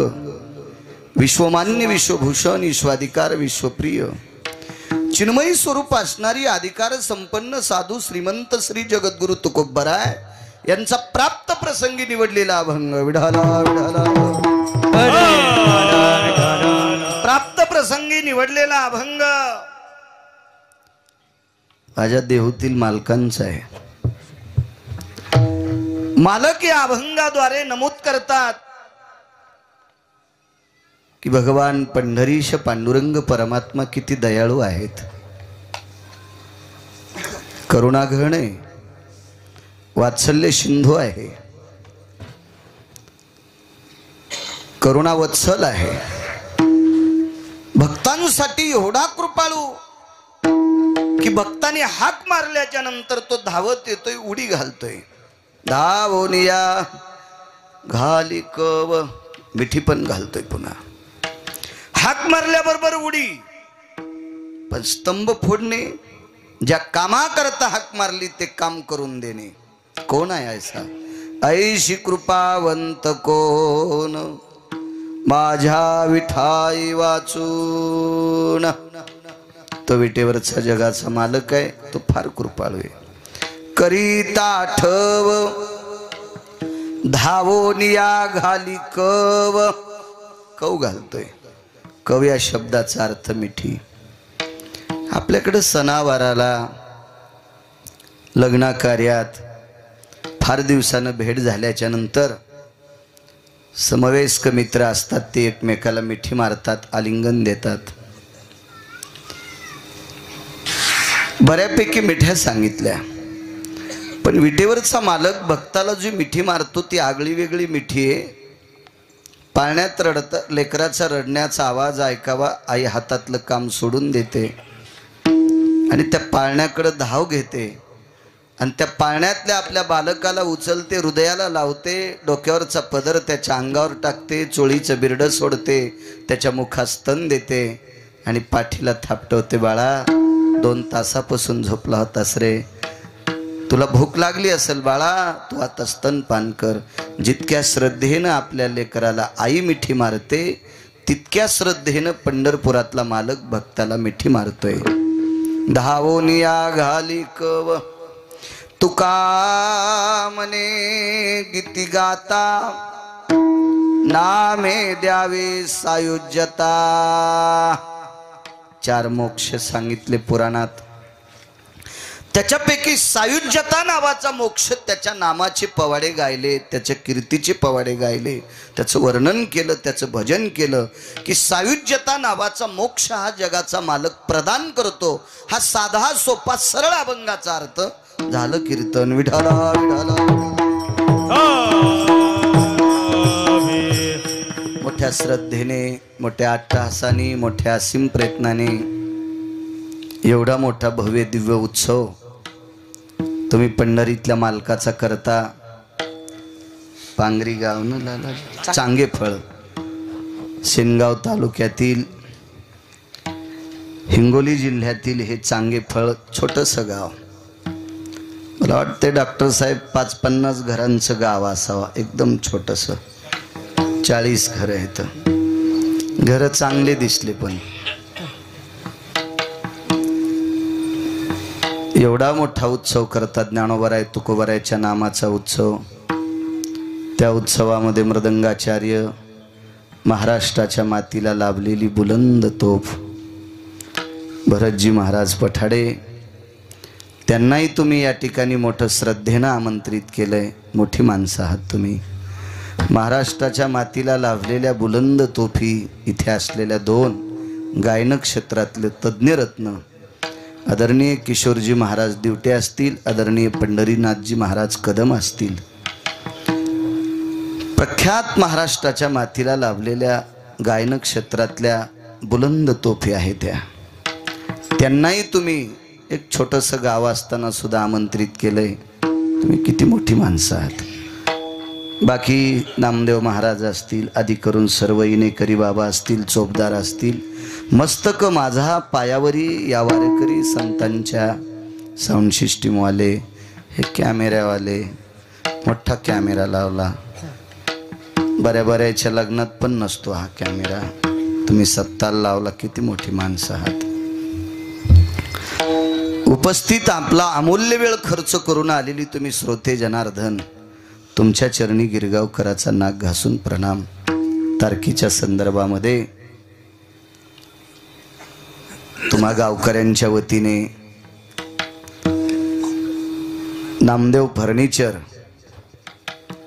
विश्वमान्य, विश्वभूषण, विश्वाधिकार, विश्वप्रिय, चिन्मयी स्वरूप असणारी अधिकार संपन्न साधू श्रीमंत श्री जगद्गुरु तुकोबराय यांचा प्राप्त प्रसंगी निवडलेला अभंग विढाला विढाला प्राप्त प्रसंगी निवडलेला अभंग माझ्या देहूतील मालकांचा आहे. मालक या अभंगाद्वारे नमूद करतात की भगवान पंढरीश पांडुरंग परमात्मा किती दयाळू आहेत, करुणाघन आहे, वात्सल्य सिंधू आहे, करुणावत्सल आहे. भक्तांसाठी एवढा कृपाळू की भक्तांनी हाक मारल्याच्या नंतर तो धावत येतोय, उडी घालतोय. धावोनिया घाली कव, मिठी पण घालतोय पुन्हा. हाक मारल्याबरोबर उडी. पण स्तंभ फोडणे, ज्या कामा करता हाक मारली ते काम करून देणे, कोण आहे ऐसा? ऐशी कृपावंत कोण माझ्या विठाई वाचून. तो विटेवरचा जगाचा मालक आहे, तो फार कृपाळू आहे. करीता ठव धावोनिया घाली कव, कव घालतोय. कव या शब्दाचा अर्थ मिठी. आपल्याकडे सणावाराला, लग्ना कार्यात फार दिवसानं भेट झाल्याच्या नंतर समवयस्क मित्र असतात, ते एकमेकाला मिठी मारतात, आलिंगन देतात. बऱ्यापैकी मिठ्या सांगितल्या, पण विटेवरचा मालक भक्ताला जी मिठी मारतो ती आगळी वेगळी मिठी आहे. पाळण्यात रडता लेकराचा रडण्याचा आवाज ऐकावा, आई हातातलं काम सोडून देते आणि त्या पाळण्याकडे धाव घेते आणि त्या पाळण्यातल्या आपल्या बालकाला उचलते, हृदयाला लावते, डोक्यावरचा पदर त्याच्या अंगावर टाकते, चोळीचं बिरडं सोडते, त्याच्या मुखात स्तन देते आणि पाठीला थापटवते. बाळा, 2 तासापासून झोपला होतास रे, तुला भूक लागली असेल बाळा, तू आता स्तनपान कर. जितक्या श्रद्धेनं आपल्या लेकराला आई मिठी मारते, तितक्या श्रद्धेनं पंढरपुरातला मालक भक्ताला मिठी मारतोय. धावोनिया घाली कव तुका मने गीती गाता, नामे द्यावे सायुज्यता. 4 मोक्ष सांगितले पुराणात. त्याच्यापैकी सायुज्यता नावाचा मोक्ष, त्याच्या नामाचे पवाडे गायले, त्याच्या कीर्तीचे पवाडे गायले, त्याचं वर्णन केलं, त्याचं भजन केलं की सायुज्यता नावाचा मोक्ष हा जगाचा मालक प्रदान करतो. हा साधा सोपा सरळ अभंगाचा अर्थ झालं कीर्तन. विठाला विठाला. मोठ्या श्रद्धेने, मोठ्या अट्टहासाने, मोठ्या असीम प्रयत्नाने एवढा मोठा भव्य दिव्य उत्सव तुम्ही पंढरीतल्या मालकाचा करता. पांगरी गाव न चांगेफळ, शेनगाव तालुक्यातील, हिंगोली जिल्ह्यातील हे चांगेफळ छोटंसं गाव. मला वाटते डॉक्टर साहेब 50-50 घरांचं गाव असावा, एकदम छोटंसं. 40 घरं आहेत. घरं चांगले दिसले, पण एवढा मोठा उत्सव करतात. ज्ञानोबराय तुकोबरायच्या नामाचा उत्सव. त्या उत्सवामध्ये मृदंगाचार्य, महाराष्ट्राच्या मातीला लाभलेली बुलंद तोफ भरतजी महाराज पठाडे, त्यांनाही तुम्ही या ठिकाणी मोठं श्रद्धेनं आमंत्रित केलंय. मोठी माणसं आहात तुम्ही. महाराष्ट्राच्या मातीला लाभलेल्या बुलंद तोफी इथे असलेल्या 2 गायन क्षेत्रातले तज्ज्ञ रत्न आदरणीय किशोरजी महाराज दिवटे असतील, आदरणीय पंढरीनाथजी महाराज कदम असतील. प्रख्यात महाराष्ट्राच्या मातीला लाभलेल्या गायन क्षेत्रातल्या बुलंद तोफी आहेत त्या. त्यांनाही तुम्ही एक छोटंसं गाव असताना सुद्धा आमंत्रित केलंय. तुम्ही किती मोठी माणसं आहात. बाकी नामदेव महाराज असतील, आदी करून सर्व इनेकरी बाबा असतील, चोपदार असतील. मस्तक माझा पायावरी या वारकरी संतांच्या साऊंड सिस्टीमवाले, हे कॅमेऱ्यावाले, मोठा कॅमेरा लावला. बऱ्याच्या लग्नात पण नसतो हा कॅमेरा. तुम्ही सत्ताला लावला, किती मोठी माणसं आहात. उपस्थित आपला अमूल्य वेळ खर्च करून आलेली तुम्ही श्रोते जनार्दन, तुमच्या चरणी गिरगावकराचा नाक घासून प्रणाम. तारखेच्या संदर्भामध्ये तुम्हा गावकऱ्यांच्या वतीने नामदेव फर्निचर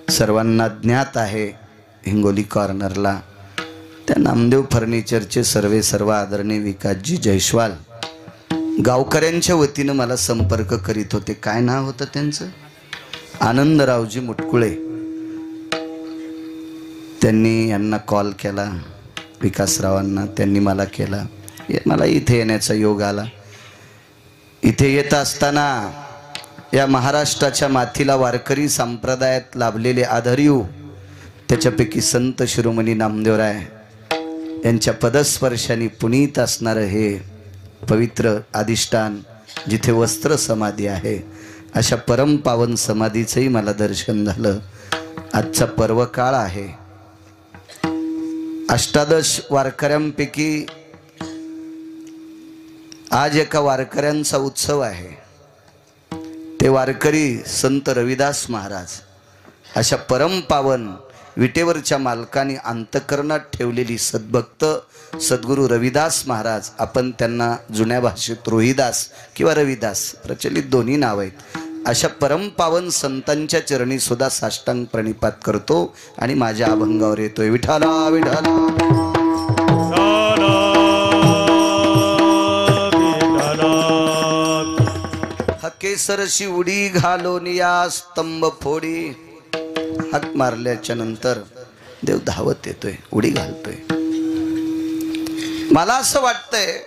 सर्वांना ज्ञात आहे हिंगोली कॉर्नरला, त्या नामदेव फर्निचरचे सर्व आदरणीय विकासजी जयस्वाल गावकऱ्यांच्या वतीनं मला संपर्क करीत होते. काय नाव होतं त्यांचं? आनंदरावजी मुटकुळे. त्यांनी यांना कॉल केला, विकासरावांना, त्यांनी मला केला. मला इथे येण्याचा योग आला. इथे येत असताना या महाराष्ट्राच्या माथीला वारकरी संप्रदायात लाभलेले आधारीव, त्याच्यापैकी संत शिरोमणी नामदेवराय यांच्या पदस्पर्शाने पुनीत असणारं हे पवित्र अधिष्ठान, जिथे वस्त्र समाधी आहे, अशा परमपावन समाधीचंही मला दर्शन झालं. आजचा पर्व काळ आहे. 18 वारकऱ्यांपैकी आज एका वारकऱ्यांचा उत्सव आहे. ते वारकरी संत रविदास महाराज. अशा परमपावन विटेवरच्या मालकाने अंतकरणात ठेवलेली सद्भक्त सद्गुरू रविदास महाराज, आपण त्यांना जुन्या भाषेत रोहिदास किंवा रविदास प्रचलित दोन्ही नाव आहेत. अशा परमपावन संतांच्या चरणी सुद्धा साष्टांग प्रणिपात करतो आणि माझ्या अभंगावर येतोय. विठाला विठाला केसरशी उडी घालून या स्तंभ फोडी. हाक मारल्याच्या नंतर देव धावत येतोय, उडी घालतोय. मला असं वाटतंय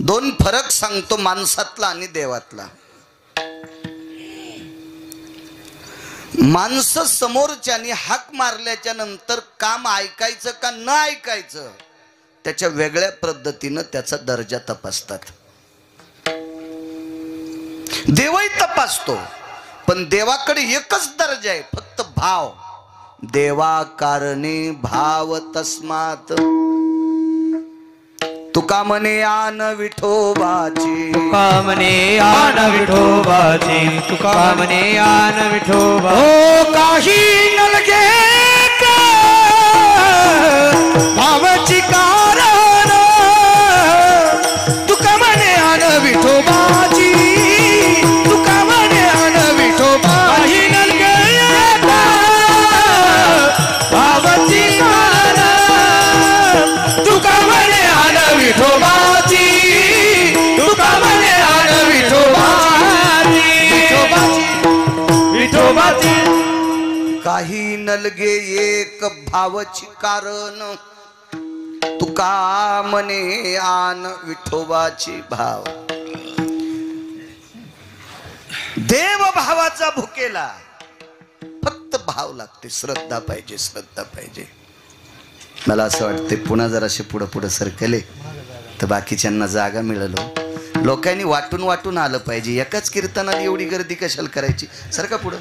दोन फरक सांगतो माणसातला आणि देवातला. माणसं समोरच्यानी हाक मारल्याच्या नंतर काम ऐकायचं का न ऐकायचं त्याच्या वेगळ्या पद्धतीनं त्याचा दर्जा तपासतात. देवही तपासतो, पण देवाकडे एकच दर्जा आहे, फक्त भाव. देवा कारणे भाव तस्मात तुका म्हणे आन विठोबाची, तुका म्हणे आन विठोबाची, तुका म्हणे आन विठोबा. हो काही नलगे का भावाची कारण, तुका म्हणे आन विठोबाची, तुका म्हणे आन विठोबा. काही नलगे का भावाची कारण, तुका म्हणे आन विठोबाची, तुका म्हणे आन विठोबाची, विठोबाची. काही नलगे एक भावची कारण, तुका म्हणे आन विठोबाची भाव. देव भावाचा भुकेला फक्त भाव लागते, श्रद्धा पाहिजे, श्रद्धा पाहिजे. मला असं वाटते पुन्हा जराशे पुढं पुढं सरकले तर बाकीच्यांना जागा मिळालो. लोकांनी वाटून वाटून आलं पाहिजे. एकाच कीर्तनाला एवढी गर्दी कशाला करायची? सरका पुढं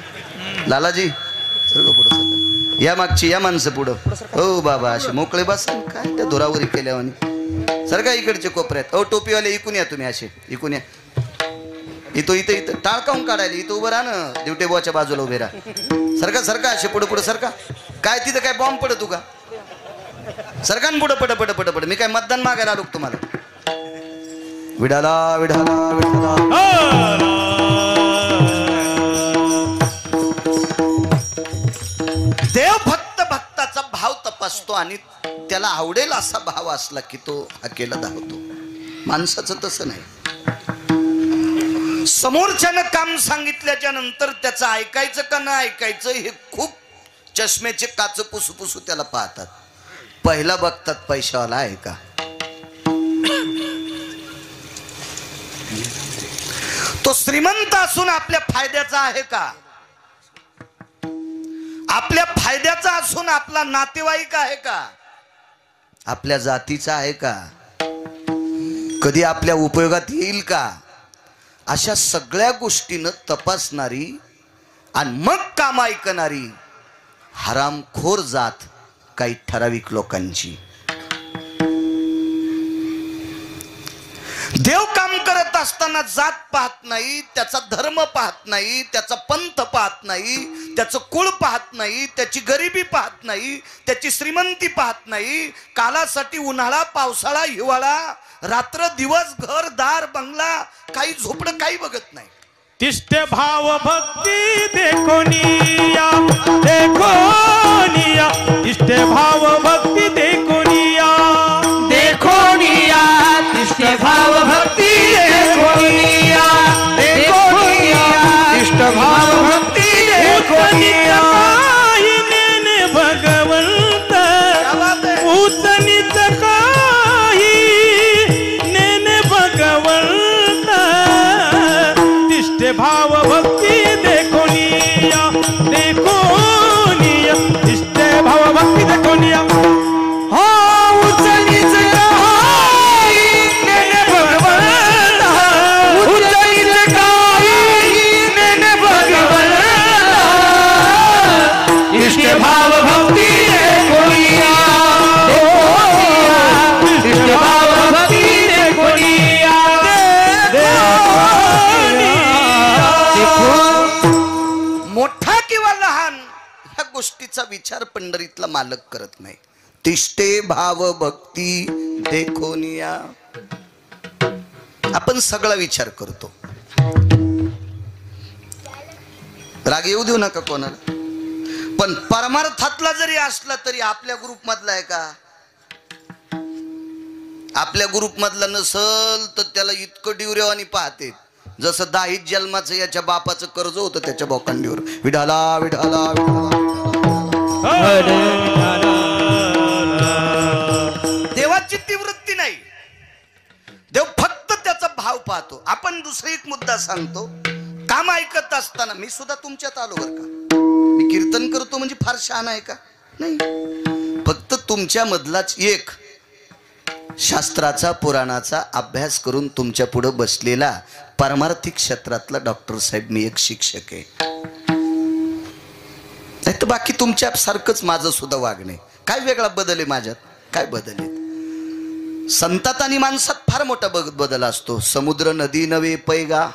लालाजी, सरका पुढं, सरका. या मागची या माणसं पुढं. हो बाबा, असे मोकळे बसा, काय त्या धुरावरी केल्यावानी. सरका इकडचे कोपऱ्यात. हो टोपीवाले इकून या, तुम्ही असे इकून या. इथं इथं इथं टाळकाहून काढायला इथं उभं राहा ना, दिवटेबुवाच्या बाजूला उभे राहा. सरका सरका असे पुढं पुढं सरका. काय तिथं काय बॉम्ब पडत का? सरकार पुढं पड पड पड पड. मी काय मतदान मागायला आलो तुम्हाला? विडाला विडाला विडाला. देव फक्त भक्ताचा भाव तपासतो आणि त्याला आवडेल असा भाव असला की तो हाकेला धावतो. माणसाचं तसं नाही. समोरच्यानं काम सांगितल्याच्या नंतर त्याचं ऐकायचं का न ऐकायचं हे खूप चष्म्याचे काच पुसू पुसू त्याला पाहतात. पहिला बघतात पैशावाला आहे का. तो श्रीमंत असून आपल्या फायद्याचा आहे का, आपल्या फायद्याचा असून आपला नातेवाईक आहे का, आपल्या जातीचा आहे का, कधी आपल्या उपयोगात येईल का, अशा सगळ्या गोष्टीनं तपासणारी आणि मग काम ऐकणारी हरामखोर जात काही ठराविक लोकांची. देव काम करत असताना जात पाहत नाही, त्याचा धर्म पाहत नाही, त्याचा पंथ पाहत नाही, त्याचं कुळ पाहत नाही, त्याची गरिबी पाहत नाही, त्याची श्रीमंती पाहत नाही. कालासाठी उन्हाळा, पावसाळा, हिवाळा, रात्र दिवस, घर दार बंगला, काही झोपडं काही बघत नाही. तिष्ठे भाव भक्ती देखोनिया, देखोनिया, तिष्ठे भाव भक्ती देखोनिया, देखोनिया, तिष्ठे भाव भक्ती देखोनिया, देखोनिया, तिष्ठे भाव भक्ती देखोनिया. नेने भगवंत उतनित काही, नेने भगवंत तिष्ठे भाव भक्ती देखोनिया, देखोनिया, तिष्ठे भाव भक्ती देखोनिया. भाव भक्ती देखोनिया, तिष्ठे भाव भक्ती देखोनिया, मोठा किंवा लहान ह्या गोष्टीचा विचार पंढरीतला मालक करत नाही. तिष्ठे भाव भक्ती देखोनिया. आपण सगळा विचार करतो. राग येऊ देऊ नका कोणाला. पण परमार्थातला जरी असला तरी आपल्या ग्रुप मधला आहे का? आपल्या ग्रुप मधला नसल तर त्याला इतकं डिवरेवानी पाहते जसं 10 जन्माचं याच्या बापाचं कर्ज होतं त्याच्या बोकांडीवर. विढाला विढाला देवाची ती वृत्ती नाही. देव फक्त त्याचा भाव पाहतो. आपण दुसरा एक मुद्दा सांगतो. काम ऐकत असताना मी सुद्धा तुमच्यात आलो बरं का. मी कीर्तन करतो म्हणजे फार शहाणा आहे का? नाही. फक्त तुमच्या मधलाच एक शास्त्राचा पुराणाचा अभ्यास करून तुमच्या पुढे बसलेला पारमार्थिक क्षेत्रातला डॉक्टर साहेब मी एक शिक्षक आहे. नाही तर बाकी तुमच्या सारखंच माझं सुद्धा वागणे. काय वेगळा बदल आहे माझ्यात? काय बदल आहे? संतात आणि माणसात फार मोठा बदल असतो. समुद्र नदी नवे पैगा,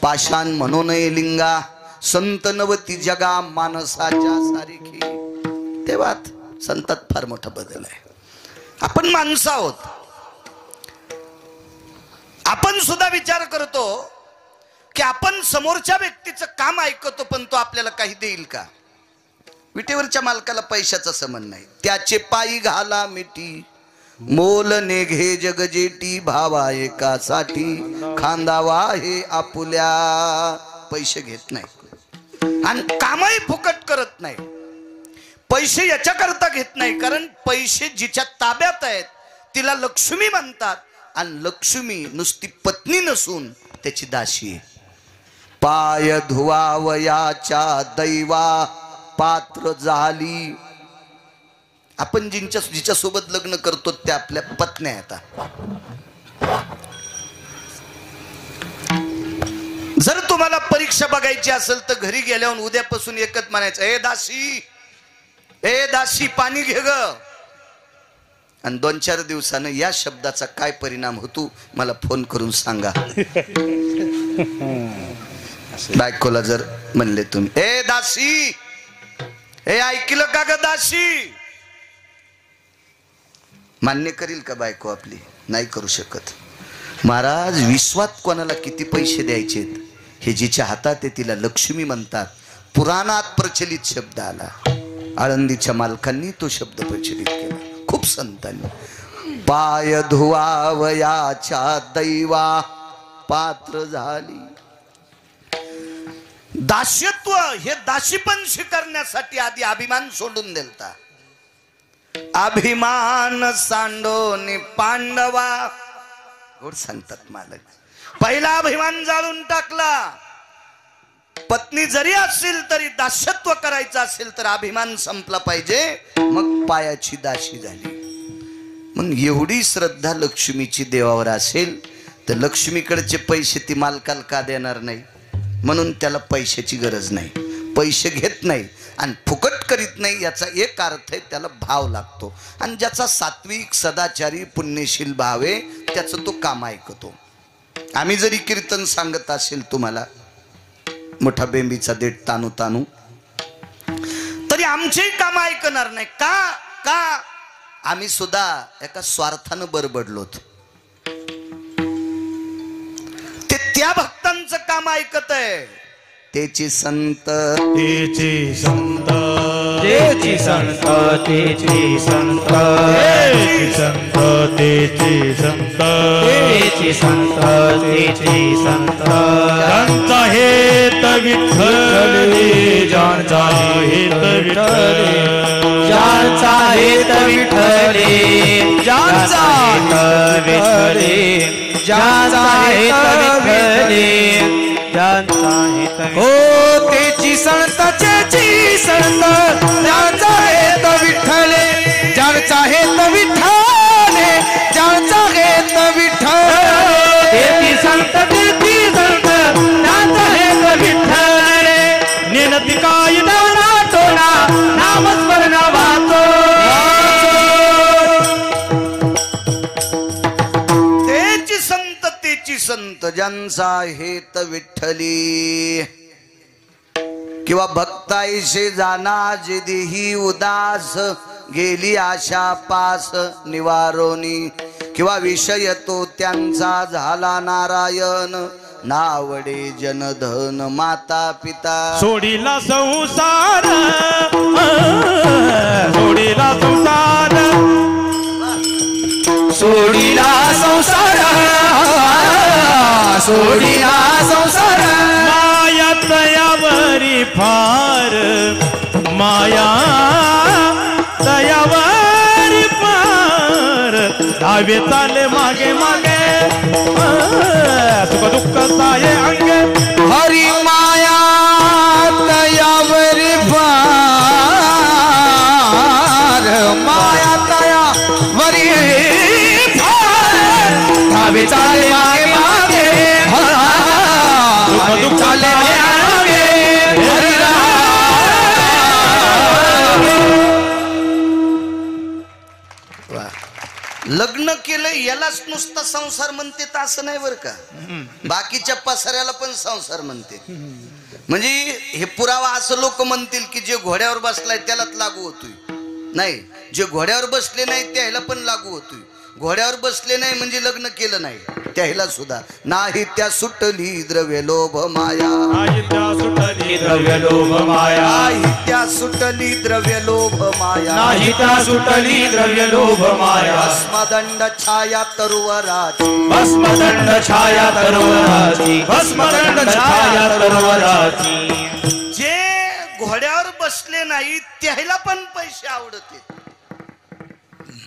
पाषाण म्हणून लिंगा, संत नवती जगा मानसाच्या सारिखी. तेव्हा संतात फार मोठा बदल आहे. आपण माणसं आहोत. आपण सुद्धा विचार करतो की आपण समोरच्या व्यक्तीचं काम ऐकतो पण तो आपल्याला काही देईल का? विटेवरच्या मालकाला पैशाचा संबंध नाही. त्याचे पायी घाला मिठी, मोल नेघे जगजेटी, भावा एकासाठी खांदावा हे आपुल्या. पैसे घेत नाही आणि कामही फुकट करत नाही. पैसे याच्याकरता घेत नाही कारण पैसे जिच्या ताब्यात आहेत तिला लक्ष्मी म्हणतात आणि लक्ष्मी नुसती पत्नी नसून त्याची दासी आहे. पाय धुवावयाच्या दैवा पात्र झाली. आपण जिच्या सोबत लग्न करतो त्या आपल्या पत्न्या येतात. जर तुम्हाला परीक्षा बघायची असेल तर घरी गेल्यावर उद्यापासून एकच म्हणायचं, ए दासी, ए दासी पाणी घे ग. आणि 2-4 दिवसानं या शब्दाचा काय परिणाम होतो मला फोन करून सांगा. बायकोला जर म्हणले तुम्ही, ए दासी, ए ऐकलं का ग दासी, मान्य करील का बायको आपली? नाही करू शकत. महाराज विश्वात कोणाला किती पैसे द्यायचे हे जिच्या हातात आहे तिला लक्ष्मी म्हणतात. पुराणात प्रचलित शब्द आला. आळंदीच्या मालकांनी तो शब्द प्रचलित केला. खूप संतांनी. पाय धुवावयाच्या दैवा पात्र झाली. दास्यत्व हे दासीपण स्वीकारण्यासाठी आधी अभिमान सोडून दिलता. अभिमान सांडोनी पांडवा गोड सांगतात मालक. पहिला अभिमान जाळून टाकला. पत्नी जरी असेल तरी दास्यत्व करायचं असेल तर अभिमान संपला पाहिजे. मग पायाची दासी झाली. मग एवढी श्रद्धा लक्ष्मीची देवावर असेल तर लक्ष्मीकडचे पैसे ती मालकाला का देणार नाही? म्हणून त्याला पैशाची गरज नाही. पैसे घेत नाही. आणि फुकट करीत नाही याचा एक अर्थ आहे त्याला भाव लागतो. आणि ज्याचा सात्विक सदाचारी पुण्यशील भाव आहे त्याचं तो काम ऐकतो. आम्ही जरी कीर्तन सांगत असेल तुम्हाला मोठा बेंबीचा देठ तानू तानू तरी आमचे काम ऐकणार नाही. का आम्ही सुद्धा एका स्वार्थानं बरबडलोत. ते त्या भक्तांचं काम ऐकत आहे. तेची संत तेची संत तेची संत तेची संत तेची संत तेची संत तेची संत तेची संत ज्यांचा हेत विठ्ठल ज्यांचा हेत विठ्ठल ज्यांचा हेत विठ्ठल ज्यांचा हेत विठ्ठल ज्यांचा हेत विठ्ठल हो तेची संत तेची संत ज्यांचा हेत विठ्ठले ज्यांचा हेत विठ्ठले ज्यांचा हेत विठ्ठल तेची संत ज्यांचा हेत विठ्ठले नेनती काय दवना टोना नामस्मरण वाचो संत ज्यांचा हेत विठ्ठली किंवा भक्ताईशे जाना जिदेही उदास गेली आशा पास निवारोनी किंवा विषय तो त्यांचा झाला नारायण नावडे जनधन माता पिता सोडीला संसार सोडीला संसार सोडीला संसार सोडीला संसार माया तयावरी फार माया तयावरी फार धावे चाले मागे मागे सुख दुःख साये अंगे हरी माया तयावरी फार माया तयावरी फार धावे चाले मागे मागे लग्न केलं यालाच नुसता संसार म्हणते तर असं नाही बरं का. बाकीच्या पसाऱ्याला पण संसार म्हणते. म्हणजे हे पुरावा असं लोक म्हणतील की जे घोड्यावर बसलाय त्यालाच लागू होतोय. नाही, जे घोड्यावर बसले नाही त्याला पण लागू होतोय. घोड्यावर बसले नाही म्हणजे लग्न केलं नाही त्याला सुद्धा नाही त्या सुटली द्रव्य लोभ माया नाही त्या सुटली द्रव्य लोभ माया नाही त्या सुटली द्रव्य लोभ माया नाही त्या सुटली द्रव्य लोभ माया भस्मदंड छाया तरुवराची भस्मदंड छाया तरुवराची भस्मदंड छाया तरुवराची. जे घोड्यावर बसले नाही त्याला पण पैसे आवडते.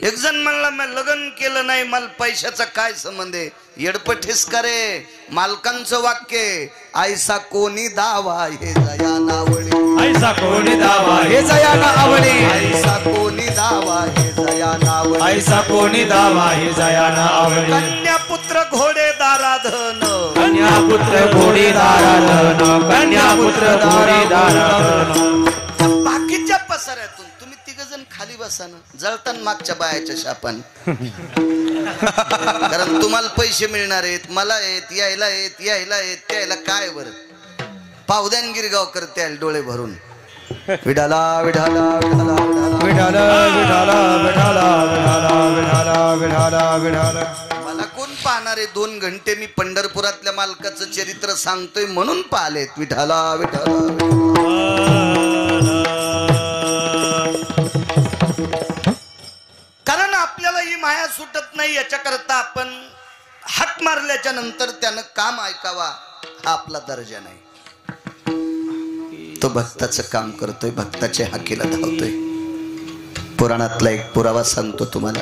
एक जण म्हणला मी लग्न केलं नाही मला पैशाचा काय संबंध आहे. येडपठीस करे. मालकांचं वाक्य ऐसा कोणी दावा हे जया नावळे ऐसा कोणी दावा हे जया नावळे ऐसा कोणी दावा हे जया नावळे ऐसा कोणी दावा हे जया नावळे. कन्या पुत्र घोडे दाराधन कन्या पुत्र घोडे दाराधन कन्या पुत्र घोडे दाराधन. बाकीच्या पसाऱ्यातून तुम्ही तिघजण खाली बसा ना जळतान मागच्या बायाच्या शापान. कारण तुम्हाला पैसे मिळणार आहेत मला येत यायला येत यायला येत त्याला काय बरं. पावद्यान गिरगावकर त्याला डोळे भरून विठाला विठाला विठाला विठाला विठाला विठाला विठाला विठाला विठाला. मला कोण पाहणार आहे. 2 घंटे मी पंढरपुरातल्या मालकाचं चरित्र सांगतोय म्हणून पाहलेत. विठाला विठाला कारण आपल्याला ही माया सुटत नाही याच्याकरता आपण हाक मारल्याच्या नंतर त्यानं काम ऐकावा हा आपला दर्जा नाही. तो भक्ताचं काम करतोय भक्ताच्या हाकेला धावतोय. पुराणातला एक पुरावा सांगतो तुम्हाला.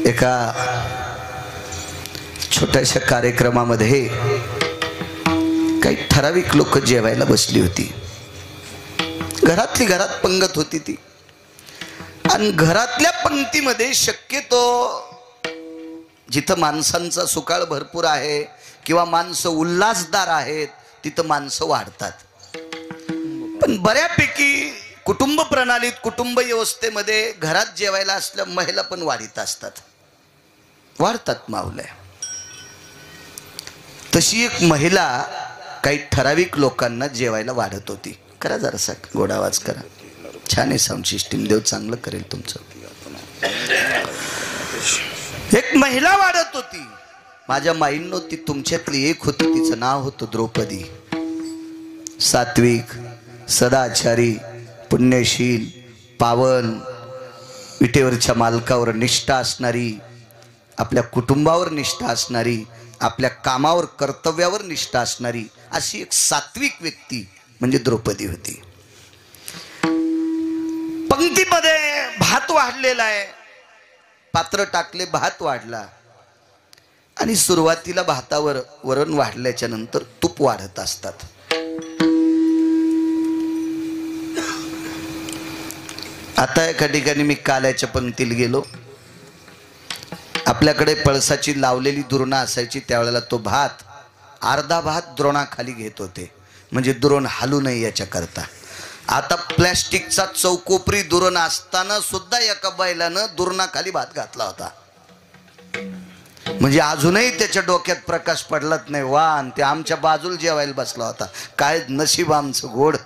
एका छोट्याशा कार्यक्रमामध्ये काही ठराविक लोक जेवायला बसली होती. घरातली घरात पंगत होती ती. आणि घरातल्या पंक्तीमध्ये शक्यतो जिथं माणसांचा सुकाळ भरपूर आहे किंवा माणसं उल्हासदार आहेत तिथं माणसं वाढतात. पण बऱ्यापैकी कुटुंब प्रणालीत, कुटुंब व्यवस्थेमध्ये घरात जेवायला असल्या महिला पण वाढीत असतात, वाढतात मावल्या. तशी एक महिला काही ठराविक लोकांना जेवायला वाढत होती. करा जरासा गोड आवाज करा, छान आहे साऊंड सिस्टीम, देव चांगलं करेल तुमचं. एक महिला वाढत होती, माझ्या माईंनो ती तुमच्यातली एक होती. तिचं नाव होतं द्रौपदी. सात्विक, सदाचारी, पुण्यशील, पावन, विटेवरच्या मालकावर निष्ठा असणारी, आपल्या कुटुंबावर निष्ठा असणारी, आपल्या कामावर कर्तव्यावर निष्ठा असणारी अशी एक सात्विक व्यक्ती म्हणजे द्रौपदी होती. पंक्तीमध्ये भात वाढलेला आहे, पात्र टाकले, भात वाढला आणि सुरुवातीला भातावर वरण वाढल्याच्या नंतर तूप वाढत असतात. आता एका ठिकाणी मी काल्याच्या पंक्तीला गेलो, आपल्याकडे पळसाची लावलेली दुरणा असायची, त्यावेळेला तो भात अर्धा भात द्रोणाखाली घेत होते, म्हणजे दुरण हालू नये याच्या करता. आता प्लॅस्टिकचा चौकोपरी दुरण असताना सुद्धा एका बैलानं दुरणाखाली भात घातला होता, म्हणजे अजूनही त्याच्या डोक्यात प्रकाश पडलाच नाही. वान ते आमच्या बाजूला जेवायला बसला होता, काय नशीब आमचं गोड.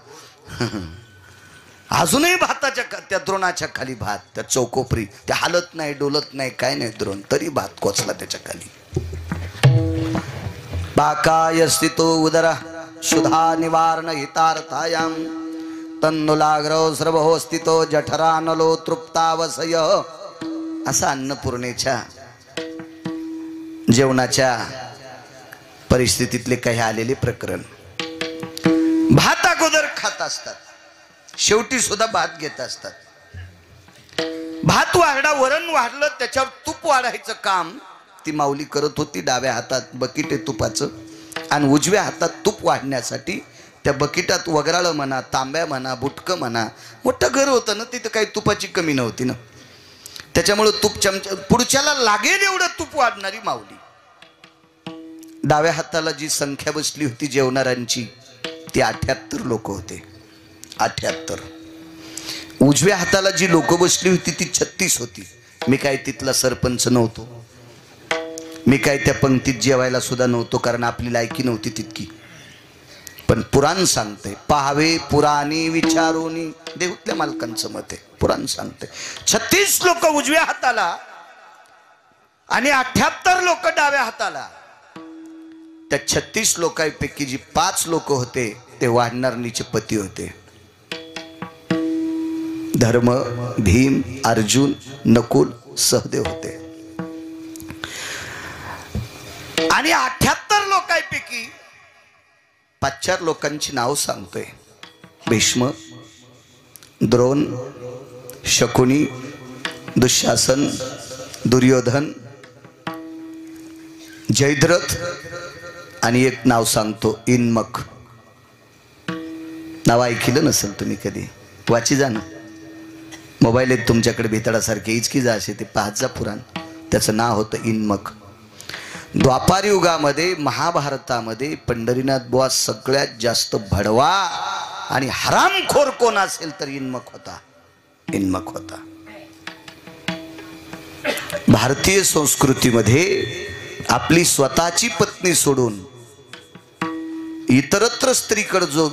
अजूनही भाताच्या त्या द्रोणाच्या खाली भात, त्या चौकोपरी, ते हालत नाही, डोलत नाही, काय नाही द्रोण, तरी भात कोचला त्याच्या खाली. बाकाय स्थितो उदरा शुद्धा निवारण हितार्थायाम तन्नुलाग्रव सर्वहो स्थितो जठरानलो तृप्तावसय. असा अन्नपूर्णेच्या जेवणाच्या परिस्थितीतले काही आलेले प्रकरण. भात अगोदर खात असतात, शेवटी सुद्धा भात घेत असतात. भात वाढला, वरण वाढलं, त्याच्यावर तूप वाढायचं काम ती माऊली करत होती. डाव्या हातात बकीट आहे तुपाचं आणि उजव्या हातात तूप वाढण्यासाठी त्या बकीटात वगराळं म्हणा, तांब्या म्हणा, बुटकं म्हणा, मोठं घर होतं ना, तिथं काही तुपाची कमी नव्हती ना, त्याच्यामुळे तूप चमचा पुढच्याला लागेल एवढं तूप वाढणारी माऊली. डाव्या हाताला जी संख्या बसली होती जेवणाऱ्यांची ती 78 लोक होते, 78. उजव्या हाताला जी लोक बसली होती ती 36 होती. मी काय तिथला सरपंच नव्हतो, मी काय त्या पंक्तीत जेवायला सुद्धा नव्हतो, कारण आपली लायकी नव्हती तितकी. पण पुराण सांगते, पाहावे पुराणी विचारोनी, देऊतल्या मालकांचं मत आहे, पुराण सांगते 36 लोक उजव्या हाताला आणि 78 लोक डाव्या हाताला. त्या 36 लोकांपैकी जी 5 लोक होते ते वाढणारणीचे पती होते. धर्म, भीम, अर्जुन, नकुल, सहदेव होते. आणि 78 लोकांपैकी 5-4 लोकांची नाव सांगतोय. भीष्म, द्रोण, शकुनी, दुःशासन, दुर्योधन, जयद्रथ आणि एक नाव सांगतो इन्मक. नाव ऐकलं नसेल तुम्ही कधी, वाची जा ना, मोबाईल आहेत तुमच्याकडे भेताडासारखे, इचकी जा असे ते पाहत जा पुराण. त्याचं नाव होतं इन्मक. द्वापार युगामध्ये महाभारतामध्ये पंढरीनाथ बुवा सगळ्यात जास्त भडवा आणि हरामखोर कोण असेल तर इन्मक होता, इन्मक होता. भारतीय संस्कृतीमध्ये आपली स्वतःची पत्नी सोडून इतरत्र स्त्रीकडे जो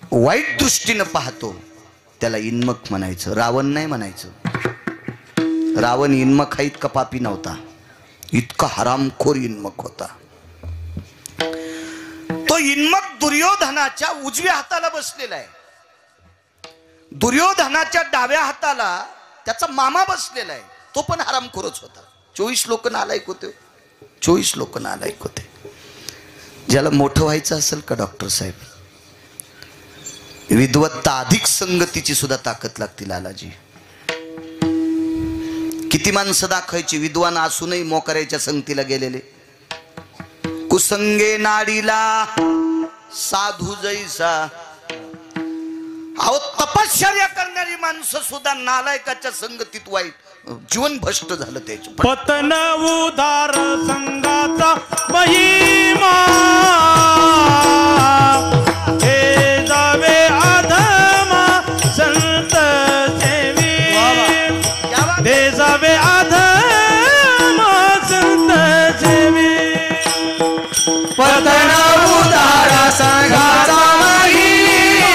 वाईट दृष्टीनं पाहतो त्याला इन्मक म्हणायचं, रावण नाही म्हणायचं. रावण इन्मक हा इतका पापी नव्हता, इतका हरामखोर इन्मक होता. तो इन्मक दुर्योधनाच्या उजव्या हाताला बसलेला आहे, दुर्योधनाच्या डाव्या हाताला त्याचा मामा बसलेला आहे, तो पण हरामखोरच होता. 24 लोक नालायक होते, 24 लोक नालायक होते. ज्याला मोठं व्हायचं असेल का डॉक्टर साहेब, विद्वत्ता अधिक संगतीची सुद्धा ताकद लागते लालाजी. किती माणसं दाखवायची विद्वान असूनही मोकऱ्याच्या संगतीला गेलेले. कुसंगे नाडीला साधू जैसा, अहो तपश्चर्या करणारी माणसं सुद्धा नालायकाच्या संगतीत वाईट, जीवन भ्रष्ट झालं त्याचं. पतन उदार संगाचा महिमा संघाचा महिमा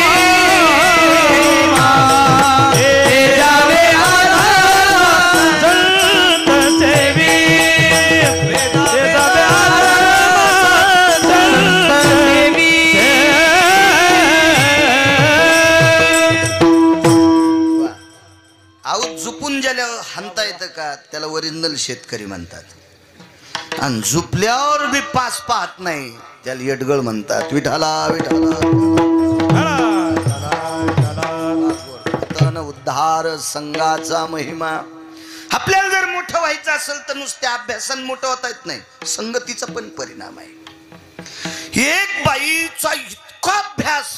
हे जावे आराम संत सेवी हे जावे आराम संत सेवी आऊत झुपून ज्याला हाणता येतं का त्याला ओरिजिनल शेतकरी म्हणतात, आणि झुपल्यावर बी पास पाहत नाही त्याला येडगळ म्हणतात. विठाला विठाला उद्धार संघाचा महिमा. आपल्याला जर मोठं व्हायचं असेल तर नुसत्या अभ्यासाने मोठं होता येत नाही, संगतीचा पण परिणाम आहे. एक बाईचा इतका अभ्यास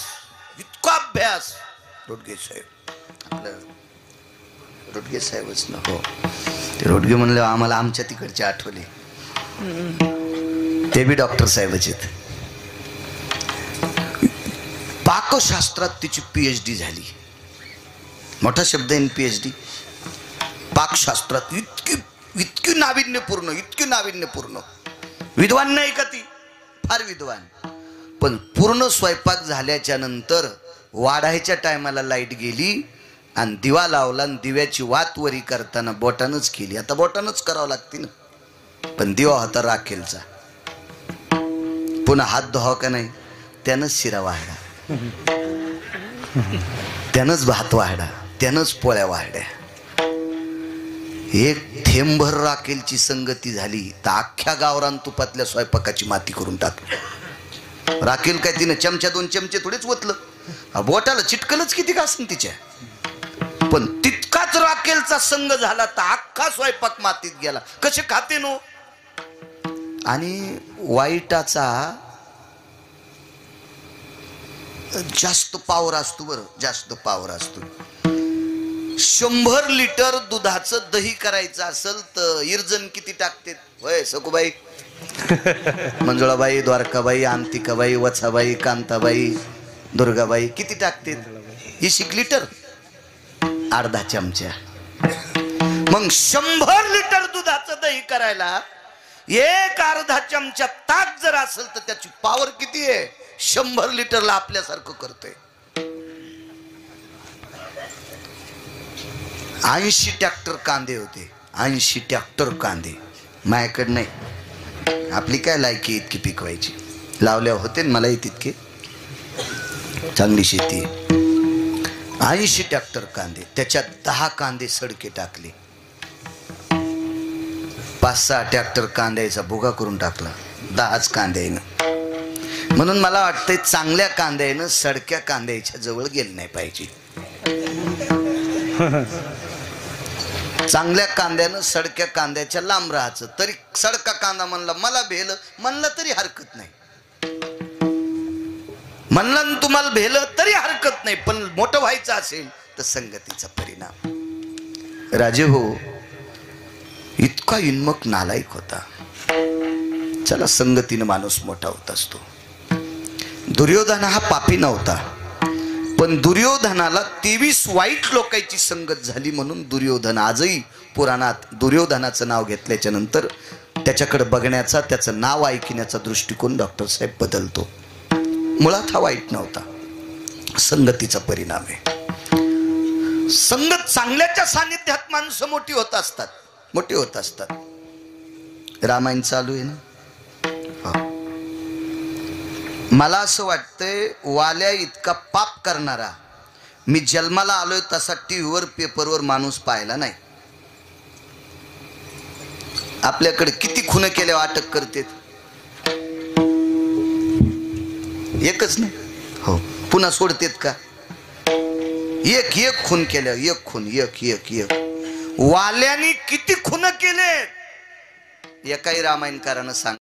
रोडगे साहेब, आपलं रोडगे साहेबच ना, हो ते रोडगे म्हणले आम्हाला आमच्या तिकडचे आठवले, ते बी डॉक्टर साहेबच आहेत. पाकशास्त्रात तिची PhD झाली. मोठा शब्द आहे PhD. पाकशास्त्रात इतकी नाविन्यपूर्ण विद्वान नाही का ती, फार विद्वान. पण पूर्ण स्वयंपाक झाल्याच्या नंतर वाढायच्या टायमाला लाईट गेली आणि दिवा लावला, आणि दिव्याची वात वरी करताना बोटानच केली. आता बोटानच करावं लागते ना, पण दिवा होता राखेलचा. पुन्हा हात धुवा का नाही, त्यानंच शिरा वाढा, त्यानंच भात वाढा, त्यानंच पोळ्या वाढ्या. एक थेंबभर राखेलची संगती झाली तर अख्ख्या गावरान तुपातल्या स्वयंपाकाची माती करून टाकली. राखेल काय तिने चमचा 2 चमचे थोडेच ओतलं, बोटाला चिटकलच किती का असेल तिच्या, पण तितकाच राखेलचा संघ झाला तर अख्खा स्वयंपाक मातीत गेला. कसे खाते नो. आणि वाईटाचा जास्त पावर असतो, बरं जास्त पावर असतो. 100 लिटर दुधाचं दही करायचं असेल तर इरजण किती टाकते होय सकुबाई, मंजुळाबाई, द्वारकाबाई, अंतिकाबाई, वत्साबाई, कांताबाई, दुर्गाबाई किती टाकते? 20 लिटर, अर्धा चमचा. मग 100 लिटर दुधाचं दही करायला एक अर्धा चमचा ताक जर असेल तर त्याची पावर किती आहे? 100 लिटरला आपल्यासारखं करतोय. 80 ट्रॅक्टर कांदे होते, 80 ट्रॅक्टर कांदे. माझ्याकडे नाही, आपली काय लायकी इतकी पिकवायची. लावल्या होते मला तितके, चांगली शेती. 80 ट्रॅक्टर कांदे, त्याच्यात 10 कांदे सडके टाकले. 5-6 ट्रॅक्टर कांद्याचा भुगा करून टाकला 10च कांद्यानं. म्हणून मला वाटतंय चांगल्या कांद्यानं सडक्या कांद्याच्या जवळ गेलं नाही पाहिजे. चांगल्या कांद्यानं सडक्या कांद्याच्या लांब राहायचं. तरी सडका कांदा म्हणला मला भेल म्हणलं तरी हरकत नाही, म्हणलं तुम्हाला भेल तरी हरकत नाही, पण मोठं व्हायचं असेल तर संगतीचा परिणाम. राजे हो इतका इन्मक नालायक होता. चला संगतीनं माणूस मोठा होत असतो. दुर्योधन हा पापी नव्हता, पण दुर्योधनाला 23 वाईट लोकांची संगत झाली म्हणून दुर्योधन आजही पुराणात दुर्योधनाचं नाव घेतल्याच्या नंतर त्याच्याकडे बघण्याचा, त्याचं नाव ऐकण्याचा दृष्टिकोन डॉक्टर साहेब बदलतो. मुळात हा वाईट नव्हता, संगतीचा परिणाम आहे. संगत चांगल्याच्या सानिध्यात माणसं मोठी होत असतात, मोठी होत असतात. रामायण चालू आहे ना. मला असं वाटतंय वाल्या इतका पाप करणारा मी जन्माला आलोय तसा टीव्हीवर पेपरवर माणूस पाहिला नाही. आपल्याकडे किती खुन केल्या अटक करते, एकच नाही हो, पुन्हा सोडतेत का? एक एक खून केल्या, एक खून, एक एक एक. वाल्यानी किती खुन केले एकाही रामायणकारानं सांग